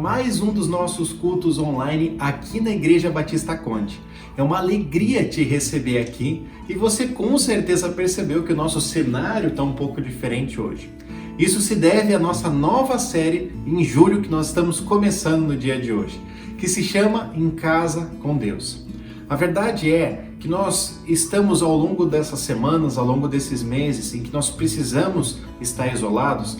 mais um dos nossos cultos online aqui na Igreja Batista Conte. É uma alegria te receber aqui e você com certeza percebeu que o nosso cenário está um pouco diferente hoje. Isso se deve à nossa nova série em julho que nós estamos começando no dia de hoje, que se chama Em Casa com Deus. A verdade é que nós estamos ao longo dessas semanas, ao longo desses meses em que nós precisamos estar isolados,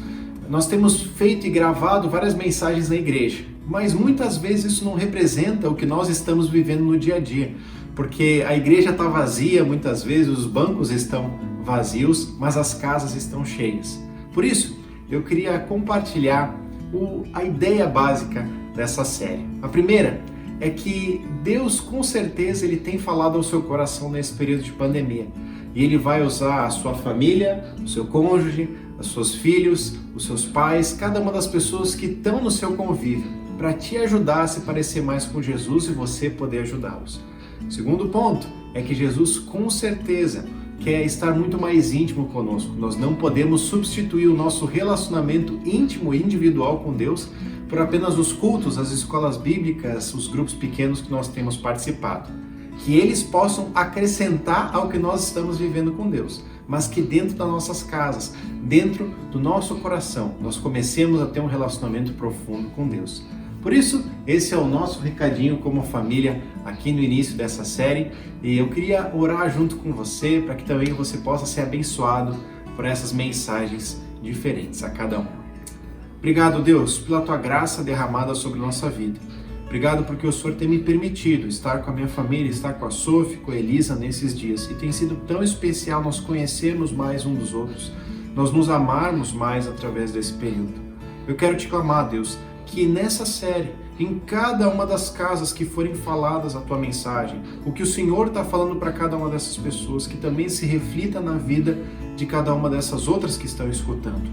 nós temos feito e gravado várias mensagens na igreja, mas muitas vezes isso não representa o que nós estamos vivendo no dia a dia, porque a igreja está vazia, muitas vezes os bancos estão vazios, mas as casas estão cheias. Por isso, eu queria compartilhar a ideia básica dessa série. A primeira é que Deus, com certeza, Ele tem falado ao seu coração nesse período de pandemia. E Ele vai usar a sua família, o seu cônjuge, os seus filhos, os seus pais, cada uma das pessoas que estão no seu convívio, para te ajudar a se parecer mais com Jesus e você poder ajudá-los. Segundo ponto é que Jesus, com certeza, quer estar muito mais íntimo conosco. Nós não podemos substituir o nosso relacionamento íntimo e individual com Deus por apenas os cultos, as escolas bíblicas, os grupos pequenos que nós temos participado. Que eles possam acrescentar ao que nós estamos vivendo com Deus, mas que dentro das nossas casas, dentro do nosso coração, nós comecemos a ter um relacionamento profundo com Deus. Por isso, esse é o nosso recadinho como família aqui no início dessa série, e eu queria orar junto com você para que também você possa ser abençoado por essas mensagens diferentes a cada um. Obrigado, Deus, pela Tua graça derramada sobre nossa vida. Obrigado porque o Senhor tem me permitido estar com a minha família, estar com a Sophie, com a Elisa nesses dias. E tem sido tão especial nós conhecermos mais um dos outros, nós nos amarmos mais através desse período. Eu quero te clamar, Deus, que nessa série, em cada uma das casas que forem faladas a Tua mensagem, o que o Senhor está falando para cada uma dessas pessoas, que também se reflita na vida de cada uma dessas outras que estão escutando.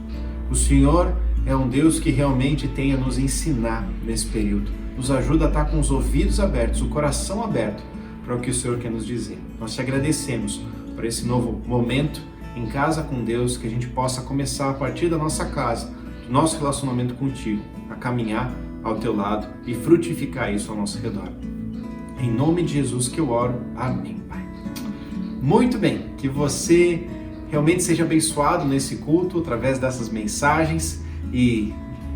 O Senhor é um Deus que realmente tem a nos ensinar nesse período. Nos ajuda a estar com os ouvidos abertos, o coração aberto para o que o Senhor quer nos dizer. Nós te agradecemos por esse novo momento em casa com Deus, que a gente possa começar a partir da nossa casa, do nosso relacionamento contigo, a caminhar ao teu lado e frutificar isso ao nosso redor. Em nome de Jesus que eu oro. Amém, Pai. Muito bem, que você realmente seja abençoado nesse culto através dessas mensagens e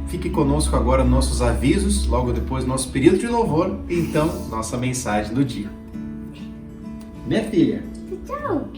fique conosco agora nos nossos avisos, logo depois do nosso período de louvor, e então nossa mensagem do dia. Minha filha. Tchau.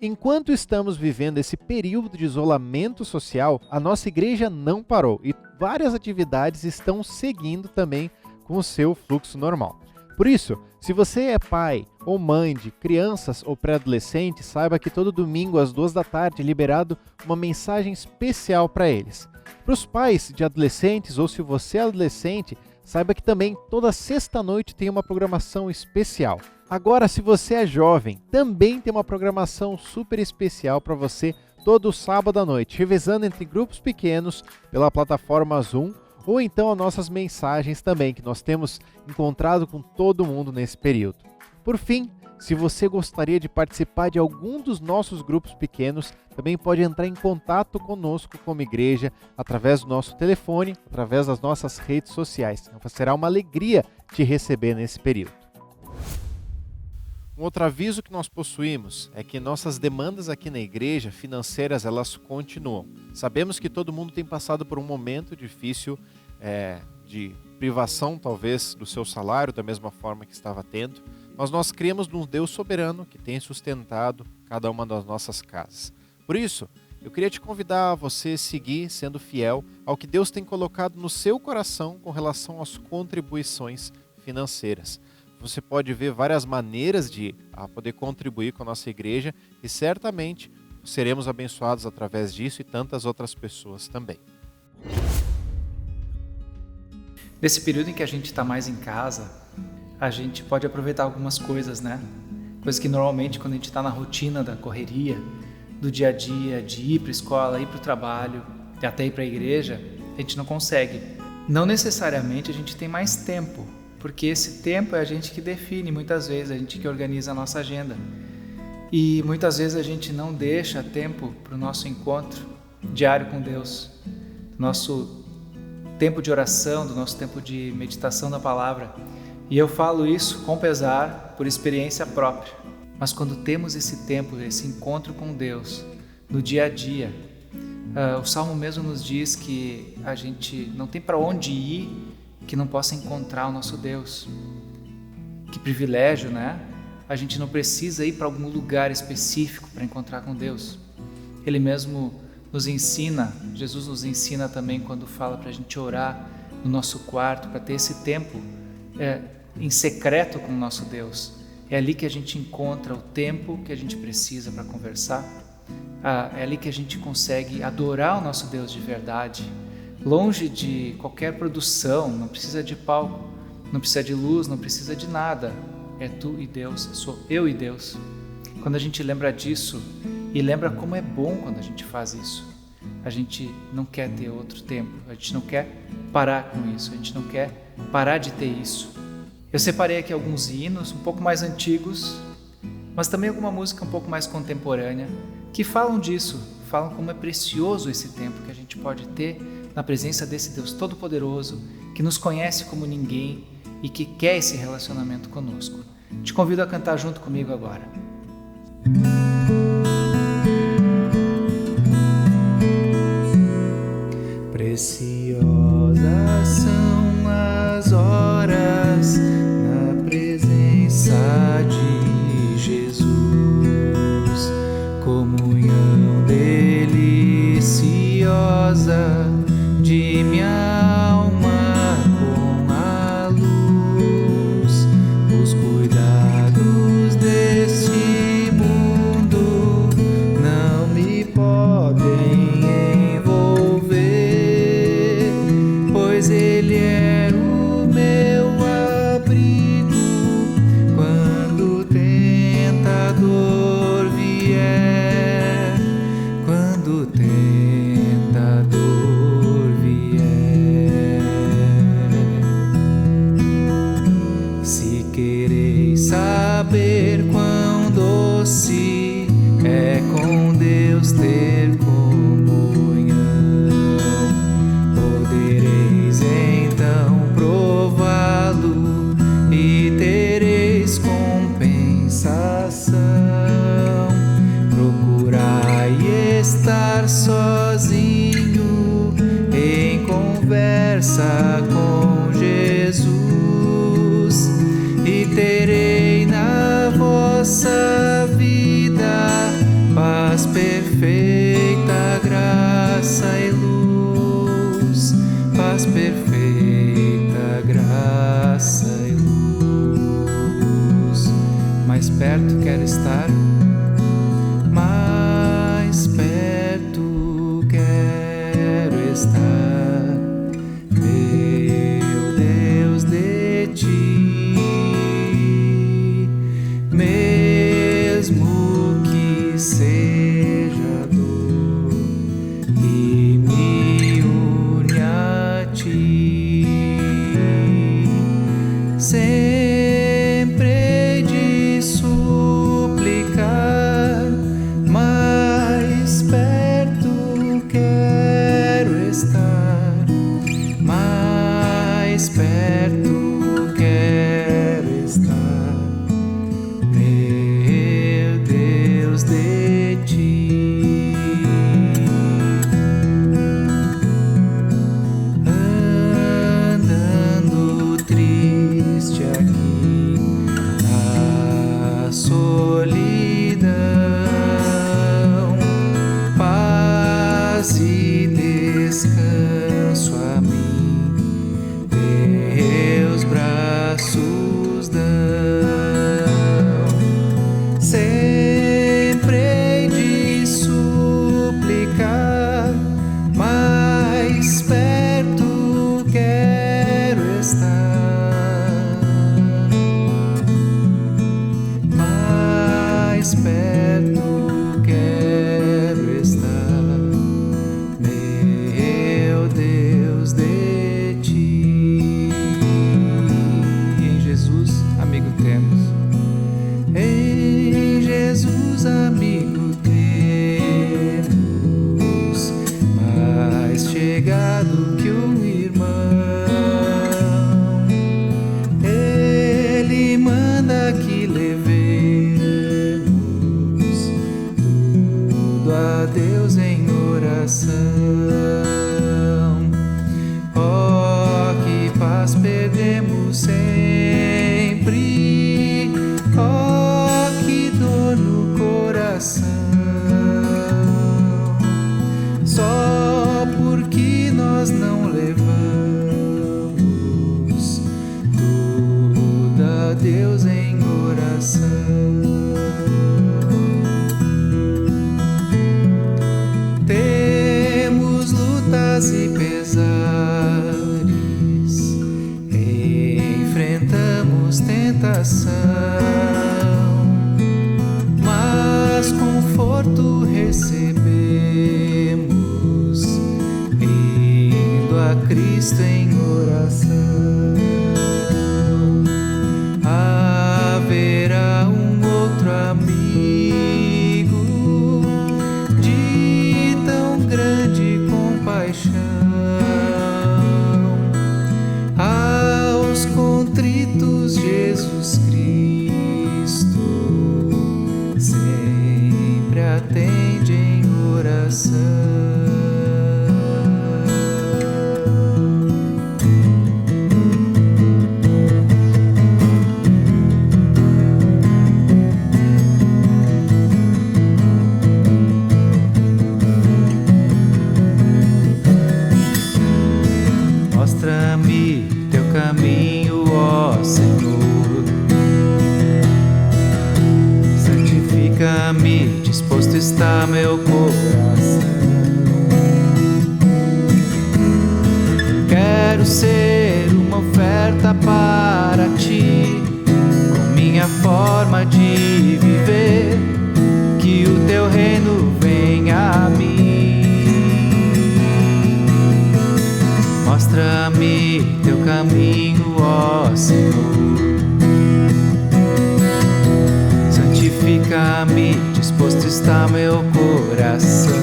Enquanto estamos vivendo esse período de isolamento social, a nossa igreja não parou e várias atividades estão seguindo também com o seu fluxo normal. Por isso, se você é pai ou mãe de crianças ou pré-adolescentes, saiba que todo domingo às 2 da tarde é liberado uma mensagem especial para eles. Para os pais de adolescentes ou se você é adolescente, saiba que também toda sexta-noite tem uma programação especial. Agora, se você é jovem, também tem uma programação super especial para você todo sábado à noite, revezando entre grupos pequenos pela plataforma Zoom, ou então as nossas mensagens também, que nós temos encontrado com todo mundo nesse período. Por fim, se você gostaria de participar de algum dos nossos grupos pequenos, também pode entrar em contato conosco como igreja, através do nosso telefone, através das nossas redes sociais. Será uma alegria te receber nesse período. Um outro aviso que nós possuímos é que nossas demandas aqui na igreja financeiras, elas continuam. Sabemos que todo mundo tem passado por um momento difícil de privação, talvez, do seu salário, da mesma forma que estava tendo, mas nós cremos num Deus soberano que tem sustentado cada uma das nossas casas. Por isso, eu queria te convidar a você seguir sendo fiel ao que Deus tem colocado no seu coração com relação às contribuições financeiras. Você pode ver várias maneiras de poder contribuir com a nossa igreja e certamente seremos abençoados através disso e tantas outras pessoas também. Nesse período em que a gente está mais em casa, a gente pode aproveitar algumas coisas, né? Coisas que normalmente quando a gente está na rotina da correria, do dia a dia, de ir para a escola, ir para o trabalho, e até ir para a igreja, a gente não consegue. Não necessariamente a gente tem mais tempo, porque esse tempo é a gente que define muitas vezes, a gente que organiza a nossa agenda. E muitas vezes a gente não deixa tempo para o nosso encontro diário com Deus. nosso tempo de oração, do nosso tempo de meditação da palavra. E eu falo isso com pesar, por experiência própria. Mas quando temos esse tempo, esse encontro com Deus, no dia a dia, o Salmo mesmo nos diz que a gente não tem para onde ir que não possa encontrar o nosso Deus. Que privilégio, né? A gente não precisa ir para algum lugar específico para encontrar com Deus. Ele mesmo nos ensina, Jesus nos ensina também quando fala para a gente orar no nosso quarto, para ter esse tempo em secreto com o nosso Deus. É ali que a gente encontra o tempo que a gente precisa para conversar. É ali que a gente consegue adorar o nosso Deus de verdade, longe de qualquer produção. Não precisa de palco, não precisa de luz, não precisa de nada. É tu e Deus, sou eu e Deus. Quando a gente lembra disso e lembra como é bom quando a gente faz isso, a gente não quer ter outro tempo, a gente não quer parar com isso, a gente não quer parar de ter isso. Eu separei aqui alguns hinos um pouco mais antigos, mas também alguma música um pouco mais contemporânea, que falam disso, falam como é precioso esse tempo que a gente pode ter na presença desse Deus Todo-Poderoso, que nos conhece como ninguém e que quer esse relacionamento conosco. Te convido a cantar junto comigo agora. Preciosas são as horas na presença de Jesus, comunhão deliciosa de minha alma com a luz. Os cuidados deste mundo não me podem envolver, pois Ele é o meu abrigo quando o tentador vier, quando o tentador vier. Se quereis saber quão doce é com Deus ter comunhão, podereis então prová-lo e tereis compensação. Procurai estar sozinho em conversa com Jesus e terei na vossa vida paz perfeita, graça e luz, paz perfeita, graça e luz. Mais perto quero estar, mais perto quero estar, meu Deus, de ti, mesmo que seja dor e me une a ti. Sempre hei de suplicar, mais perto quero estar, mais perto quero estar, meu Deus, de ti. Andando triste aqui na solidão, paz e descanso a mim teus braços dão. Sempre hei de suplicar, mais perto quero estar, mais perto quero estar, meu Deus, de pesado que um irmão. Ele manda que levemos tudo a Deus em oração. Oh, que paz perdemos sempre. Oh, que dor no coração. Só porque nós não levamos tudo a Deus em oração. Temos lutas e pesares, enfrentamos tentação, mas conforto recebemos indo a Cristo em oração. Haverá um outro amigo de tão grande compaixão aos contritos. Jesus Cristo sempre atende em oração. Mostra-me teu caminho, ó Senhor. Santifica-me, disposto está meu coração. Quero ser uma oferta para ti, com minha forma de viver, que o teu reino venha a mim. Mostra-me teu caminho, ó Senhor. Santifica-me, disposto está meu coração.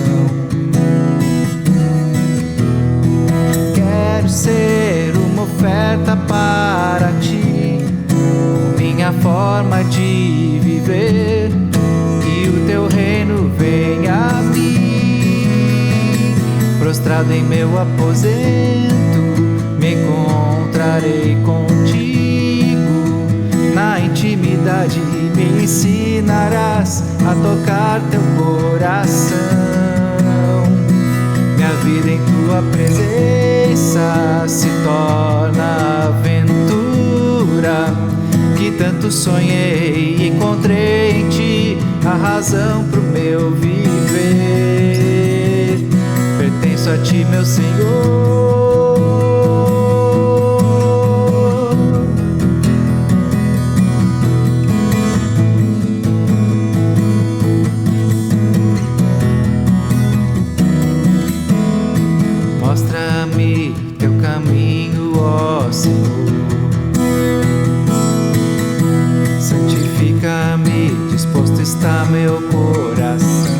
Quero ser uma oferta para ti, com minha forma de viver, que o teu reino venha a mim. Prostrado em meu aposento, me encontrarei contigo. Na intimidade me ensinarás a tocar teu coração. Minha vida em tua presença se torna aventura, que tanto sonhei. Encontrei em ti a razão pro meu viver. Pertenço a ti, meu Senhor. Mostra-me teu caminho, ó Senhor. Santifica-me, disposto está meu coração.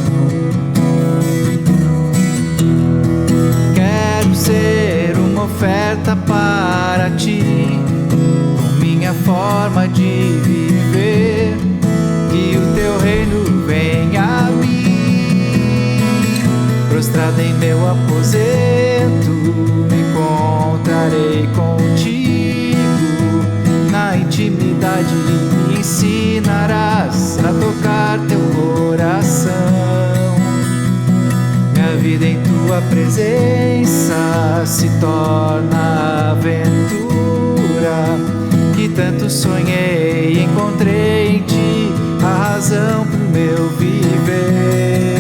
Quero ser uma oferta para ti, com minha forma de viver, que o teu reino venha a mim. Prostrado em meu aposento, me encontrarei contigo. Na intimidade me ensinarás a tocar teu coração. Minha vida em tua presença se torna aventura, que tanto sonhei. Encontrei em ti a razão pro meu viver.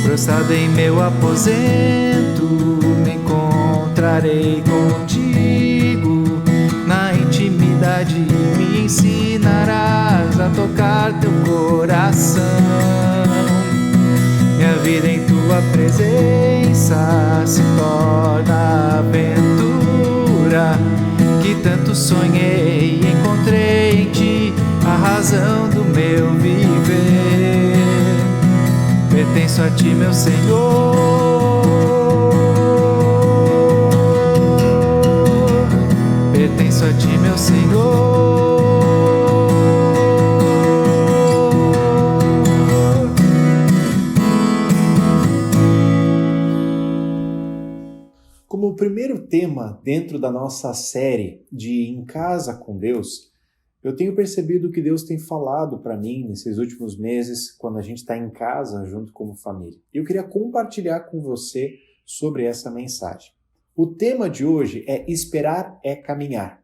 Prostrado em meu aposento, me encontrarei contigo. Na intimidade me ensinarás a tocar teu coração. Minha vida em tua presença se torna aventura, que tanto sonhei. Encontrei em ti a razão do meu viver. Pertenço a ti, meu Senhor. Como o primeiro tema dentro da nossa série de Em Casa com Deus, eu tenho percebido que Deus tem falado para mim nesses últimos meses, quando a gente está em casa junto como família. E eu queria compartilhar com você sobre essa mensagem. O tema de hoje é Esperar é Caminhar.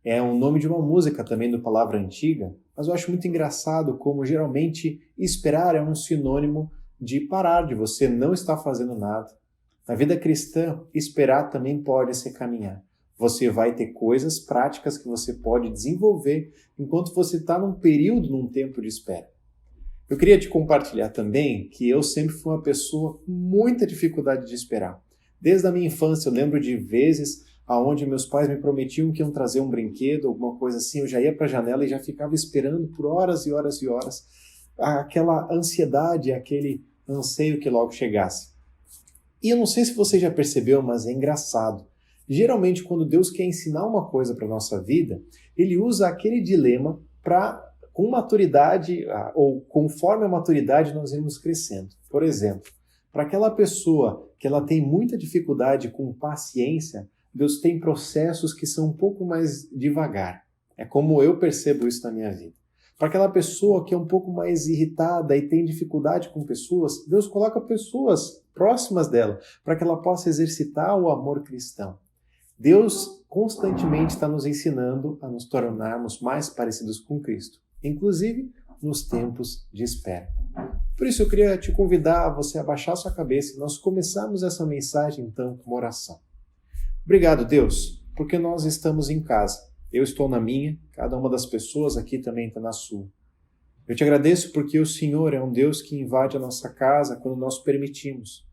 É o nome de uma música também do Palavra Antiga, mas eu acho muito engraçado como geralmente esperar é um sinônimo de parar, de você não estar fazendo nada. Na vida cristã, esperar também pode ser caminhar. Você vai ter coisas práticas que você pode desenvolver enquanto você está num período, num tempo de espera. Eu queria te compartilhar também que eu sempre fui uma pessoa com muita dificuldade de esperar. Desde a minha infância eu lembro de vezes onde meus pais me prometiam que iam trazer um brinquedo, alguma coisa assim, eu já ia para a janela e já ficava esperando por horas e horas e horas aquela ansiedade, aquele anseio que logo chegasse. E eu não sei se você já percebeu, mas é engraçado. Geralmente, quando Deus quer ensinar uma coisa para a nossa vida, Ele usa aquele dilema para, com maturidade, ou conforme a maturidade, nós irmos crescendo. Por exemplo, para aquela pessoa que ela tem muita dificuldade com paciência, Deus tem processos que são um pouco mais devagar. É como eu percebo isso na minha vida. Para aquela pessoa que é um pouco mais irritada e tem dificuldade com pessoas, Deus coloca pessoas próximas dela para que ela possa exercitar o amor cristão. Deus constantemente está nos ensinando a nos tornarmos mais parecidos com Cristo, inclusive nos tempos de espera. Por isso eu queria te convidar a você abaixar sua cabeça e nós começarmos essa mensagem então com uma oração. Obrigado, Deus, porque nós estamos em casa. Eu estou na minha, cada uma das pessoas aqui também está na sua. Eu te agradeço porque o Senhor é um Deus que invade a nossa casa quando nós permitimos.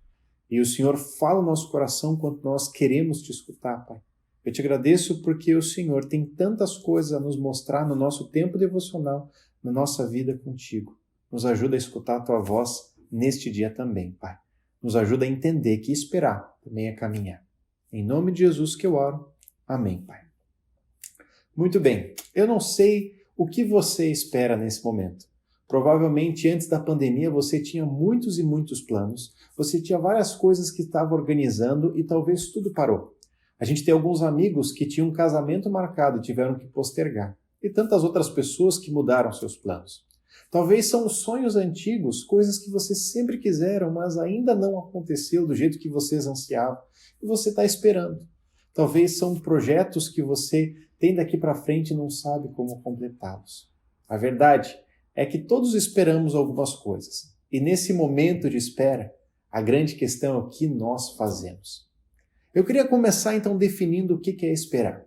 E o Senhor fala no nosso coração quando nós queremos te escutar, Pai. Eu te agradeço porque o Senhor tem tantas coisas a nos mostrar no nosso tempo devocional, na nossa vida contigo. Nos ajuda a escutar a tua voz neste dia também, Pai. Nos ajuda a entender que esperar também é caminhar. Em nome de Jesus que eu oro. Amém, Pai. Muito bem, eu não sei o que você espera nesse momento. Provavelmente antes da pandemia você tinha muitos e muitos planos, você tinha várias coisas que estava organizando e talvez tudo parou. A gente tem alguns amigos que tinham um casamento marcado e tiveram que postergar, e tantas outras pessoas que mudaram seus planos. Talvez são sonhos antigos, coisas que vocês sempre quiseram, mas ainda não aconteceu do jeito que vocês ansiavam, e você está esperando. Talvez são projetos que você tem daqui para frente e não sabe como completá-los. A verdade é que todos esperamos algumas coisas. E nesse momento de espera, a grande questão é o que nós fazemos. Eu queria começar então definindo o que é esperar.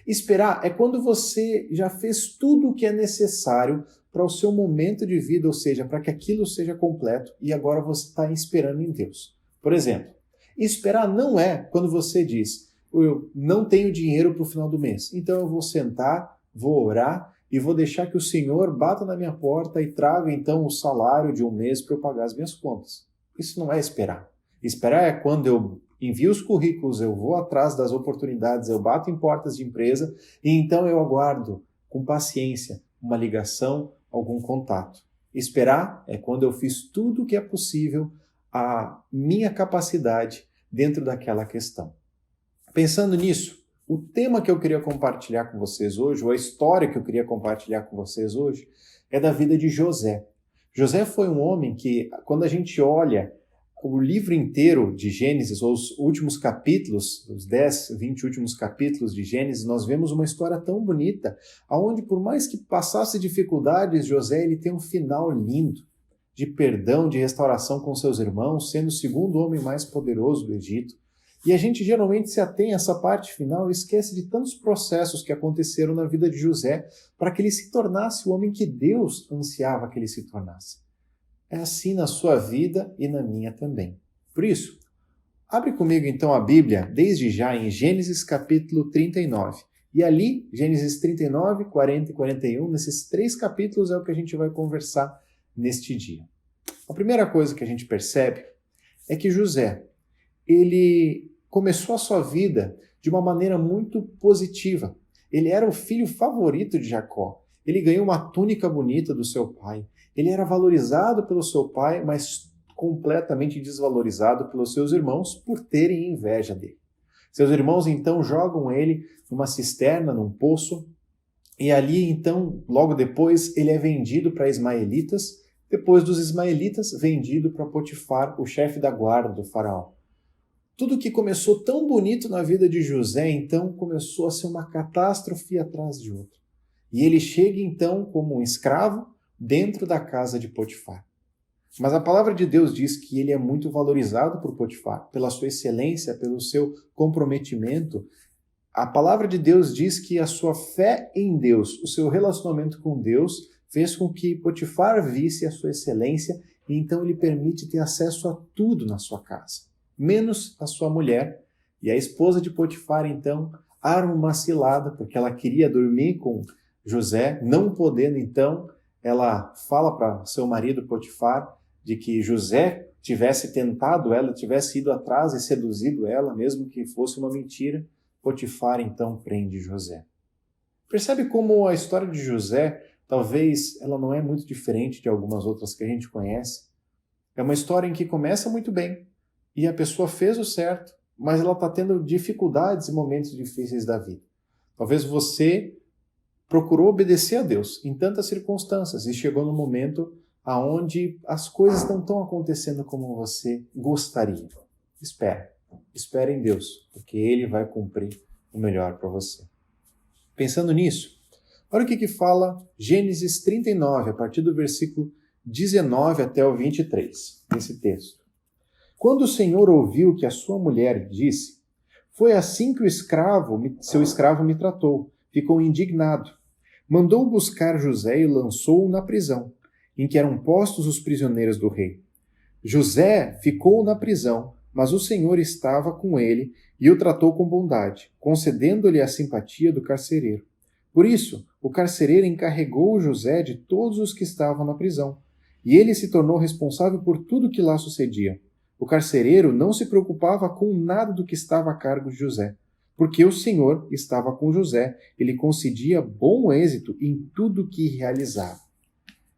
Esperar é quando você já fez tudo o que é necessário para o seu momento de vida, ou seja, para que aquilo seja completo e agora você está esperando em Deus. Por exemplo, esperar não é quando você diz: eu não tenho dinheiro para o final do mês, então eu vou sentar, vou orar e vou deixar que o Senhor bata na minha porta e traga então o salário de um mês para eu pagar as minhas contas. Isso não é esperar. Esperar é quando eu envio os currículos, eu vou atrás das oportunidades, eu bato em portas de empresa e então eu aguardo com paciência uma ligação, algum contato. Esperar é quando eu fiz tudo o que é possível, a minha capacidade dentro daquela questão. Pensando nisso, o tema que eu queria compartilhar com vocês hoje, ou a história que eu queria compartilhar com vocês hoje, é da vida de José. José foi um homem que, quando a gente olha o livro inteiro de Gênesis, ou os últimos capítulos, os 10, 20 últimos capítulos de Gênesis, nós vemos uma história tão bonita, onde por mais que passasse dificuldades, José ele tem um final lindo, de perdão, de restauração com seus irmãos, sendo o segundo homem mais poderoso do Egito. E a gente geralmente se atém a essa parte final e esquece de tantos processos que aconteceram na vida de José para que ele se tornasse o homem que Deus ansiava que ele se tornasse. É assim na sua vida e na minha também. Por isso, abre comigo então a Bíblia, desde já em Gênesis capítulo 39. E ali, Gênesis 39, 40 e 41, nesses 3 capítulos é o que a gente vai conversar neste dia. A primeira coisa que a gente percebe é que José, ele começou a sua vida de uma maneira muito positiva. Ele era o filho favorito de Jacó. Ele ganhou uma túnica bonita do seu pai. Ele era valorizado pelo seu pai, mas completamente desvalorizado pelos seus irmãos por terem inveja dele. Seus irmãos então jogam ele numa cisterna, num poço, e ali então, logo depois, ele é vendido para ismaelitas, depois dos ismaelitas, vendido para Potifar, o chefe da guarda do faraó. Tudo que começou tão bonito na vida de José, então, começou a ser uma catástrofe atrás de outra. E ele chega então como um escravo dentro da casa de Potifar. Mas a palavra de Deus diz que ele é muito valorizado por Potifar, pela sua excelência, pelo seu comprometimento. A palavra de Deus diz que a sua fé em Deus, o seu relacionamento com Deus, fez com que Potifar visse a sua excelência e então ele permite ter acesso a tudo na sua casa, menos a sua mulher. E a esposa de Potifar então arma uma cilada porque ela queria dormir com José, não podendo então, ela fala para seu marido Potifar de que José tivesse tentado ela, tivesse ido atrás e seduzido ela, mesmo que fosse uma mentira. Potifar então prende José. Percebe como a história de José, talvez ela não é muito diferente de algumas outras que a gente conhece. É uma história em que começa muito bem e a pessoa fez o certo, mas ela está tendo dificuldades e momentos difíceis da vida. Talvez você procurou obedecer a Deus em tantas circunstâncias e chegou no momento aonde as coisas não estão acontecendo como você gostaria. Espere em Deus, porque Ele vai cumprir o melhor para você. Pensando nisso, olha o que fala Gênesis 39, a partir do versículo 19 até o 23, nesse texto. Quando o Senhor ouviu que a sua mulher disse, foi assim que seu escravo me tratou, ficou indignado. Mandou buscar José e lançou-o na prisão, em que eram postos os prisioneiros do rei. José ficou na prisão, mas o Senhor estava com ele e o tratou com bondade, concedendo-lhe a simpatia do carcereiro. Por isso, o carcereiro encarregou José de todos os que estavam na prisão, e ele se tornou responsável por tudo que lá sucedia. O carcereiro não se preocupava com nada do que estava a cargo de José, porque o Senhor estava com José, ele concedia bom êxito em tudo que realizava.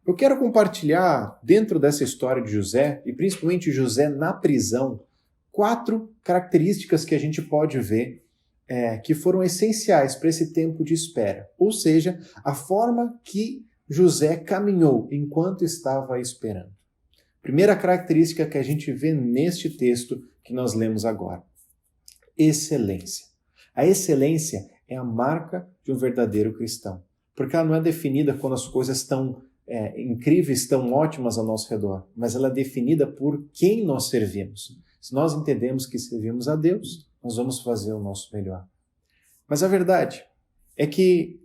Eu quero compartilhar, dentro dessa história de José, e principalmente José na prisão, 4 características que a gente pode ver que foram essenciais para esse tempo de espera. Ou seja, a forma que José caminhou enquanto estava esperando. Primeira característica que a gente vê neste texto que nós lemos agora. Excelência. A excelência é a marca de um verdadeiro cristão. Porque ela não é definida quando as coisas estão incríveis, tão ótimas ao nosso redor, mas ela é definida por quem nós servimos. Se nós entendemos que servimos a Deus, nós vamos fazer o nosso melhor. Mas a verdade é que,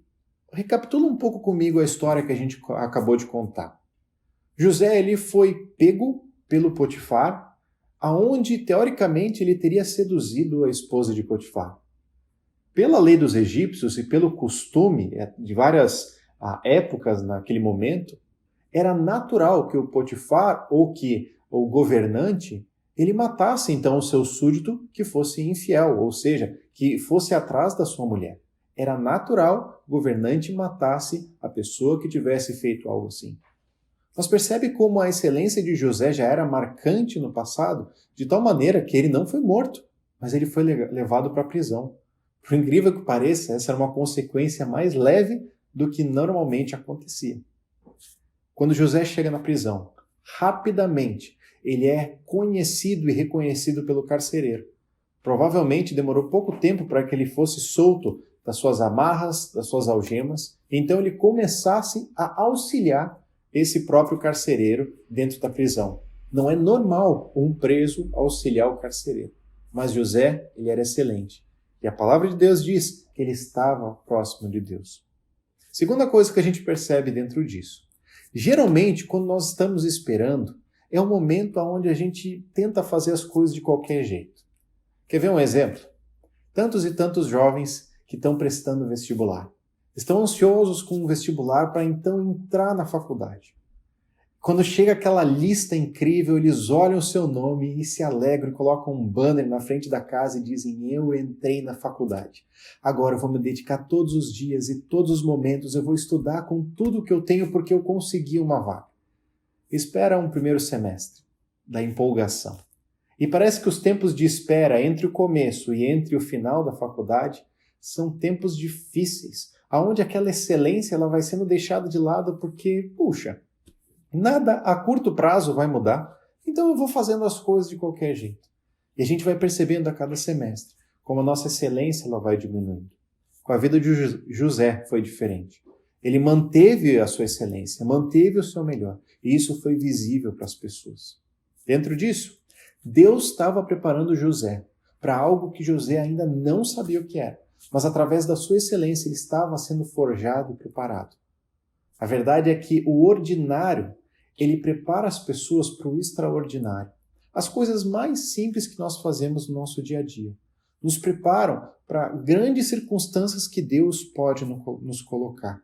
recapitula um pouco comigo a história que a gente acabou de contar. José ele foi pego pelo Potifar, aonde teoricamente ele teria seduzido a esposa de Potifar. Pela lei dos egípcios e pelo costume de várias épocas naquele momento, era natural que o Potifar ou que o governante ele matasse então o seu súdito que fosse infiel, ou seja, que fosse atrás da sua mulher. Era natural o governante matasse a pessoa que tivesse feito algo assim. Mas percebe como a excelência de José já era marcante no passado, de tal maneira que ele não foi morto, mas ele foi levado para a prisão. Por incrível que pareça, essa era uma consequência mais leve do que normalmente acontecia. Quando José chega na prisão, rapidamente ele é conhecido e reconhecido pelo carcereiro. Provavelmente demorou pouco tempo para que ele fosse solto das suas amarras, das suas algemas, então ele começasse a auxiliar esse próprio carcereiro dentro da prisão. Não é normal um preso auxiliar o carcereiro, mas José, ele era excelente. E a palavra de Deus diz que ele estava próximo de Deus. Segunda coisa que a gente percebe dentro disso. Geralmente, quando nós estamos esperando, é um momento onde a gente tenta fazer as coisas de qualquer jeito. Quer ver um exemplo? Tantos e tantos jovens que estão prestando vestibular. Estão ansiosos com o vestibular para então entrar na faculdade. Quando chega aquela lista incrível, eles olham o seu nome e se alegram e colocam um banner na frente da casa e dizem: eu entrei na faculdade. Agora eu vou me dedicar todos os dias e todos os momentos, eu vou estudar com tudo que eu tenho porque eu consegui uma vaga. Espera um primeiro semestre da empolgação. E parece que os tempos de espera entre o começo e entre o final da faculdade são tempos difíceis, aonde aquela excelência ela vai sendo deixada de lado porque, puxa, nada a curto prazo vai mudar, então eu vou fazendo as coisas de qualquer jeito. E a gente vai percebendo a cada semestre como a nossa excelência ela vai diminuindo. Com a vida de José foi diferente. Ele manteve a sua excelência, manteve o seu melhor, e isso foi visível para as pessoas. Dentro disso, Deus estava preparando José para algo que José ainda não sabia o que era, mas através da sua excelência ele estava sendo forjado e preparado. A verdade é que o ordinário, ele prepara as pessoas para o extraordinário. As coisas mais simples que nós fazemos no nosso dia a dia nos preparam para grandes circunstâncias que Deus pode nos colocar.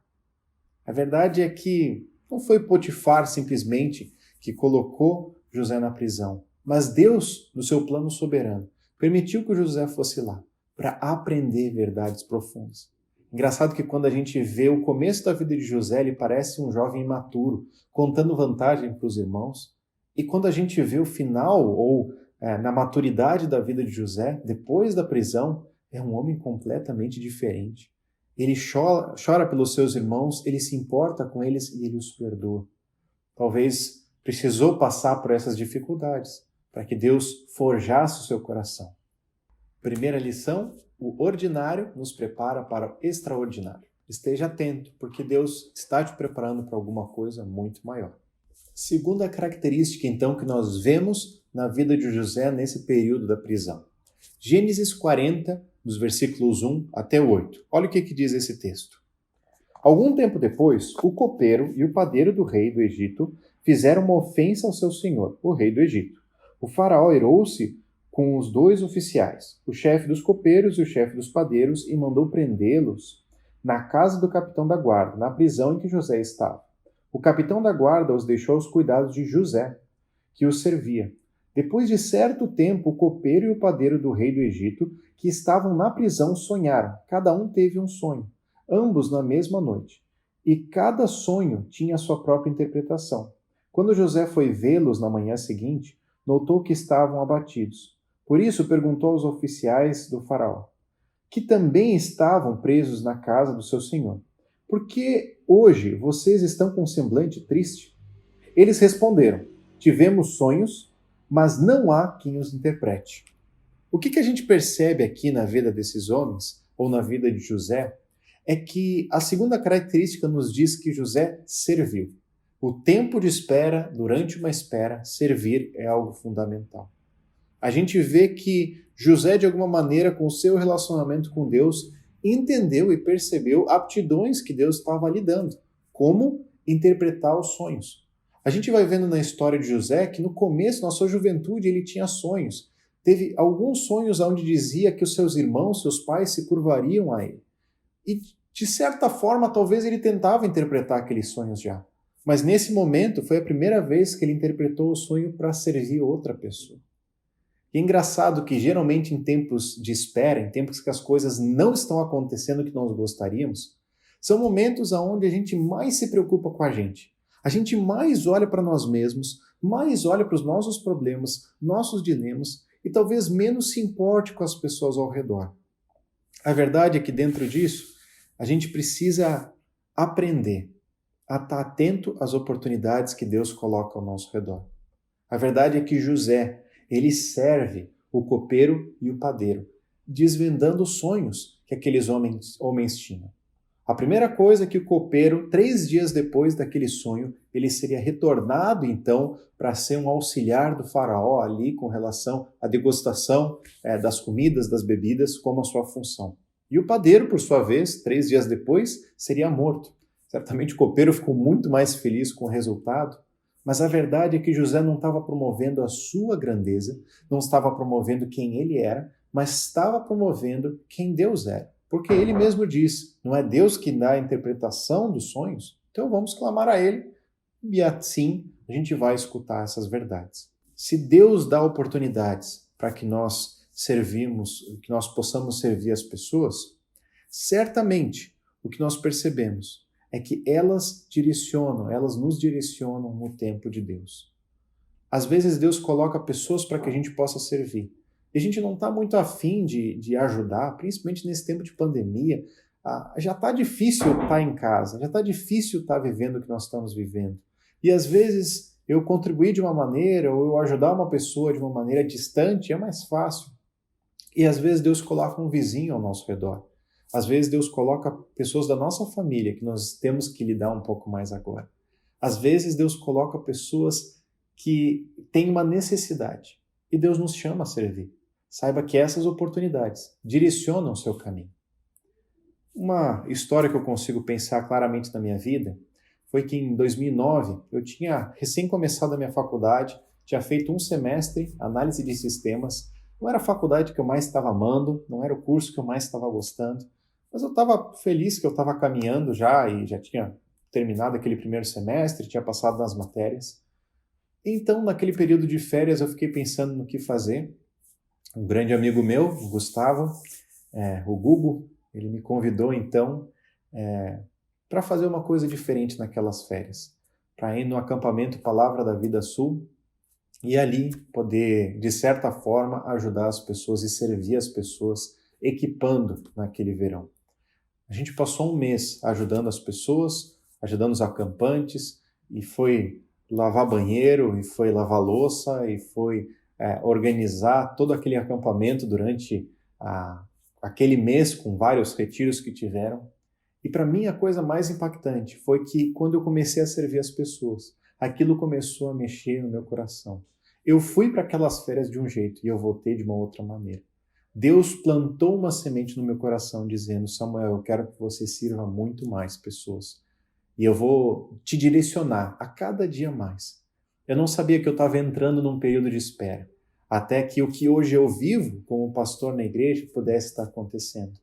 A verdade é que não foi Potifar simplesmente que colocou José na prisão, mas Deus, no seu plano soberano, permitiu que José fosse lá para aprender verdades profundas. Engraçado que quando a gente vê o começo da vida de José, ele parece um jovem imaturo, contando vantagem para os irmãos. E quando a gente vê o final, ou na maturidade da vida de José, depois da prisão, é um homem completamente diferente. Ele chora pelos seus irmãos, ele se importa com eles e ele os perdoa. Talvez precisou passar por essas dificuldades para que Deus forjasse o seu coração. Primeira lição, o ordinário nos prepara para o extraordinário. Esteja atento, porque Deus está te preparando para alguma coisa muito maior. Segunda característica, então, que nós vemos na vida de José nesse período da prisão. Gênesis 40, dos versículos 1 até 8. Olha o que diz esse texto. Algum tempo depois, o copeiro e o padeiro do rei do Egito fizeram uma ofensa ao seu senhor, o rei do Egito. O faraó irou-se com os dois oficiais, o chefe dos copeiros e o chefe dos padeiros, e mandou prendê-los na casa do capitão da guarda, na prisão em que José estava. O capitão da guarda os deixou aos cuidados de José, que os servia. Depois de certo tempo, o copeiro e o padeiro do rei do Egito, que estavam na prisão, sonharam. Cada um teve um sonho, ambos na mesma noite. E cada sonho tinha a sua própria interpretação. Quando José foi vê-los na manhã seguinte, notou que estavam abatidos. Por isso perguntou aos oficiais do faraó, que também estavam presos na casa do seu senhor: por que hoje vocês estão com um semblante triste? Eles responderam: tivemos sonhos, mas não há quem os interprete. O que a gente percebe aqui na vida desses homens, ou na vida de José, é que a segunda característica nos diz que José serviu. O tempo de espera, durante uma espera, servir é algo fundamental. A gente vê que José, de alguma maneira, com o seu relacionamento com Deus, entendeu e percebeu aptidões que Deus estava lhe dando, como interpretar os sonhos. A gente vai vendo na história de José que no começo, na sua juventude, ele tinha sonhos. Teve alguns sonhos onde dizia que os seus irmãos, seus pais, se curvariam a ele. E, de certa forma, talvez ele tentava interpretar aqueles sonhos já. Mas nesse momento foi a primeira vez que ele interpretou o sonho para servir outra pessoa. E é engraçado que geralmente em tempos de espera, em tempos que as coisas não estão acontecendo que nós gostaríamos, são momentos onde a gente mais se preocupa com a gente. A gente mais olha para nós mesmos, mais olha para os nossos problemas, nossos dilemas e talvez menos se importe com as pessoas ao redor. A verdade é que dentro disso, a gente precisa aprender a estar atento às oportunidades que Deus coloca ao nosso redor. A verdade é que José, ele serve o copeiro e o padeiro, desvendando os sonhos que aqueles homens tinham. A primeira coisa é que o copeiro, 3 dias depois daquele sonho, ele seria retornado, então, para ser um auxiliar do faraó ali com relação à degustação das comidas, das bebidas, como a sua função. E o padeiro, por sua vez, 3 dias depois, seria morto. Certamente o copeiro ficou muito mais feliz com o resultado, mas a verdade é que José não estava promovendo a sua grandeza, não estava promovendo quem ele era, mas estava promovendo quem Deus era. Porque ele mesmo diz, não é Deus que dá a interpretação dos sonhos? Então vamos clamar a ele e assim a gente vai escutar essas verdades. Se Deus dá oportunidades para que nós que nós possamos servir as pessoas, certamente o que nós percebemos é que elas nos direcionam no tempo de Deus. Às vezes Deus coloca pessoas para que a gente possa servir. E a gente não está muito afim de ajudar, principalmente nesse tempo de pandemia. Já está difícil estar em casa, já está difícil estar vivendo o que nós estamos vivendo. E às vezes eu contribuir de uma maneira ou eu ajudar uma pessoa de uma maneira distante é mais fácil. E às vezes Deus coloca um vizinho ao nosso redor. Às vezes Deus coloca pessoas da nossa família que nós temos que lidar um pouco mais agora. Às vezes Deus coloca pessoas que têm uma necessidade e Deus nos chama a servir. Saiba que essas oportunidades direcionam o seu caminho. Uma história que eu consigo pensar claramente na minha vida foi que em 2009 eu tinha recém começado a minha faculdade, tinha feito um semestre, análise de sistemas. Não era a faculdade que eu mais estava amando, não era o curso que eu mais estava gostando, mas eu estava feliz que eu estava caminhando já e já tinha terminado aquele primeiro semestre, tinha passado nas matérias. Então, naquele período de férias, eu fiquei pensando no que fazer. Um grande amigo meu, o Gustavo, o Gugu, ele me convidou então para fazer uma coisa diferente naquelas férias, para ir no acampamento Palavra da Vida Sul e ali poder, de certa forma, ajudar as pessoas e servir as pessoas, equipando naquele verão. A gente passou um mês ajudando as pessoas, ajudando os acampantes, e foi lavar banheiro, e foi lavar louça, e foi organizar todo aquele acampamento durante aquele mês com vários retiros que tiveram. E para mim a coisa mais impactante foi que quando eu comecei a servir as pessoas, aquilo começou a mexer no meu coração. Eu fui para aquelas férias de um jeito e eu voltei de uma outra maneira. Deus plantou uma semente no meu coração dizendo: Samuel, eu quero que você sirva muito mais pessoas. E eu vou te direcionar a cada dia mais. Eu não sabia que eu estava entrando num período de espera, até que o que hoje eu vivo como pastor na igreja pudesse estar acontecendo.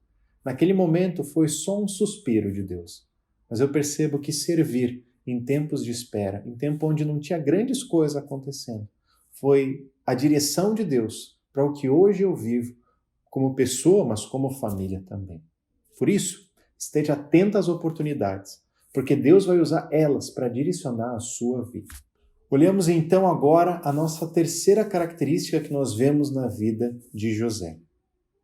Naquele momento foi só um suspiro de Deus, mas eu percebo que servir em tempos de espera, em tempo onde não tinha grandes coisas acontecendo, foi a direção de Deus para o que hoje eu vivo como pessoa, mas como família também. Por isso, esteja atento às oportunidades, porque Deus vai usar elas para direcionar a sua vida. Olhamos então agora a nossa terceira característica que nós vemos na vida de José.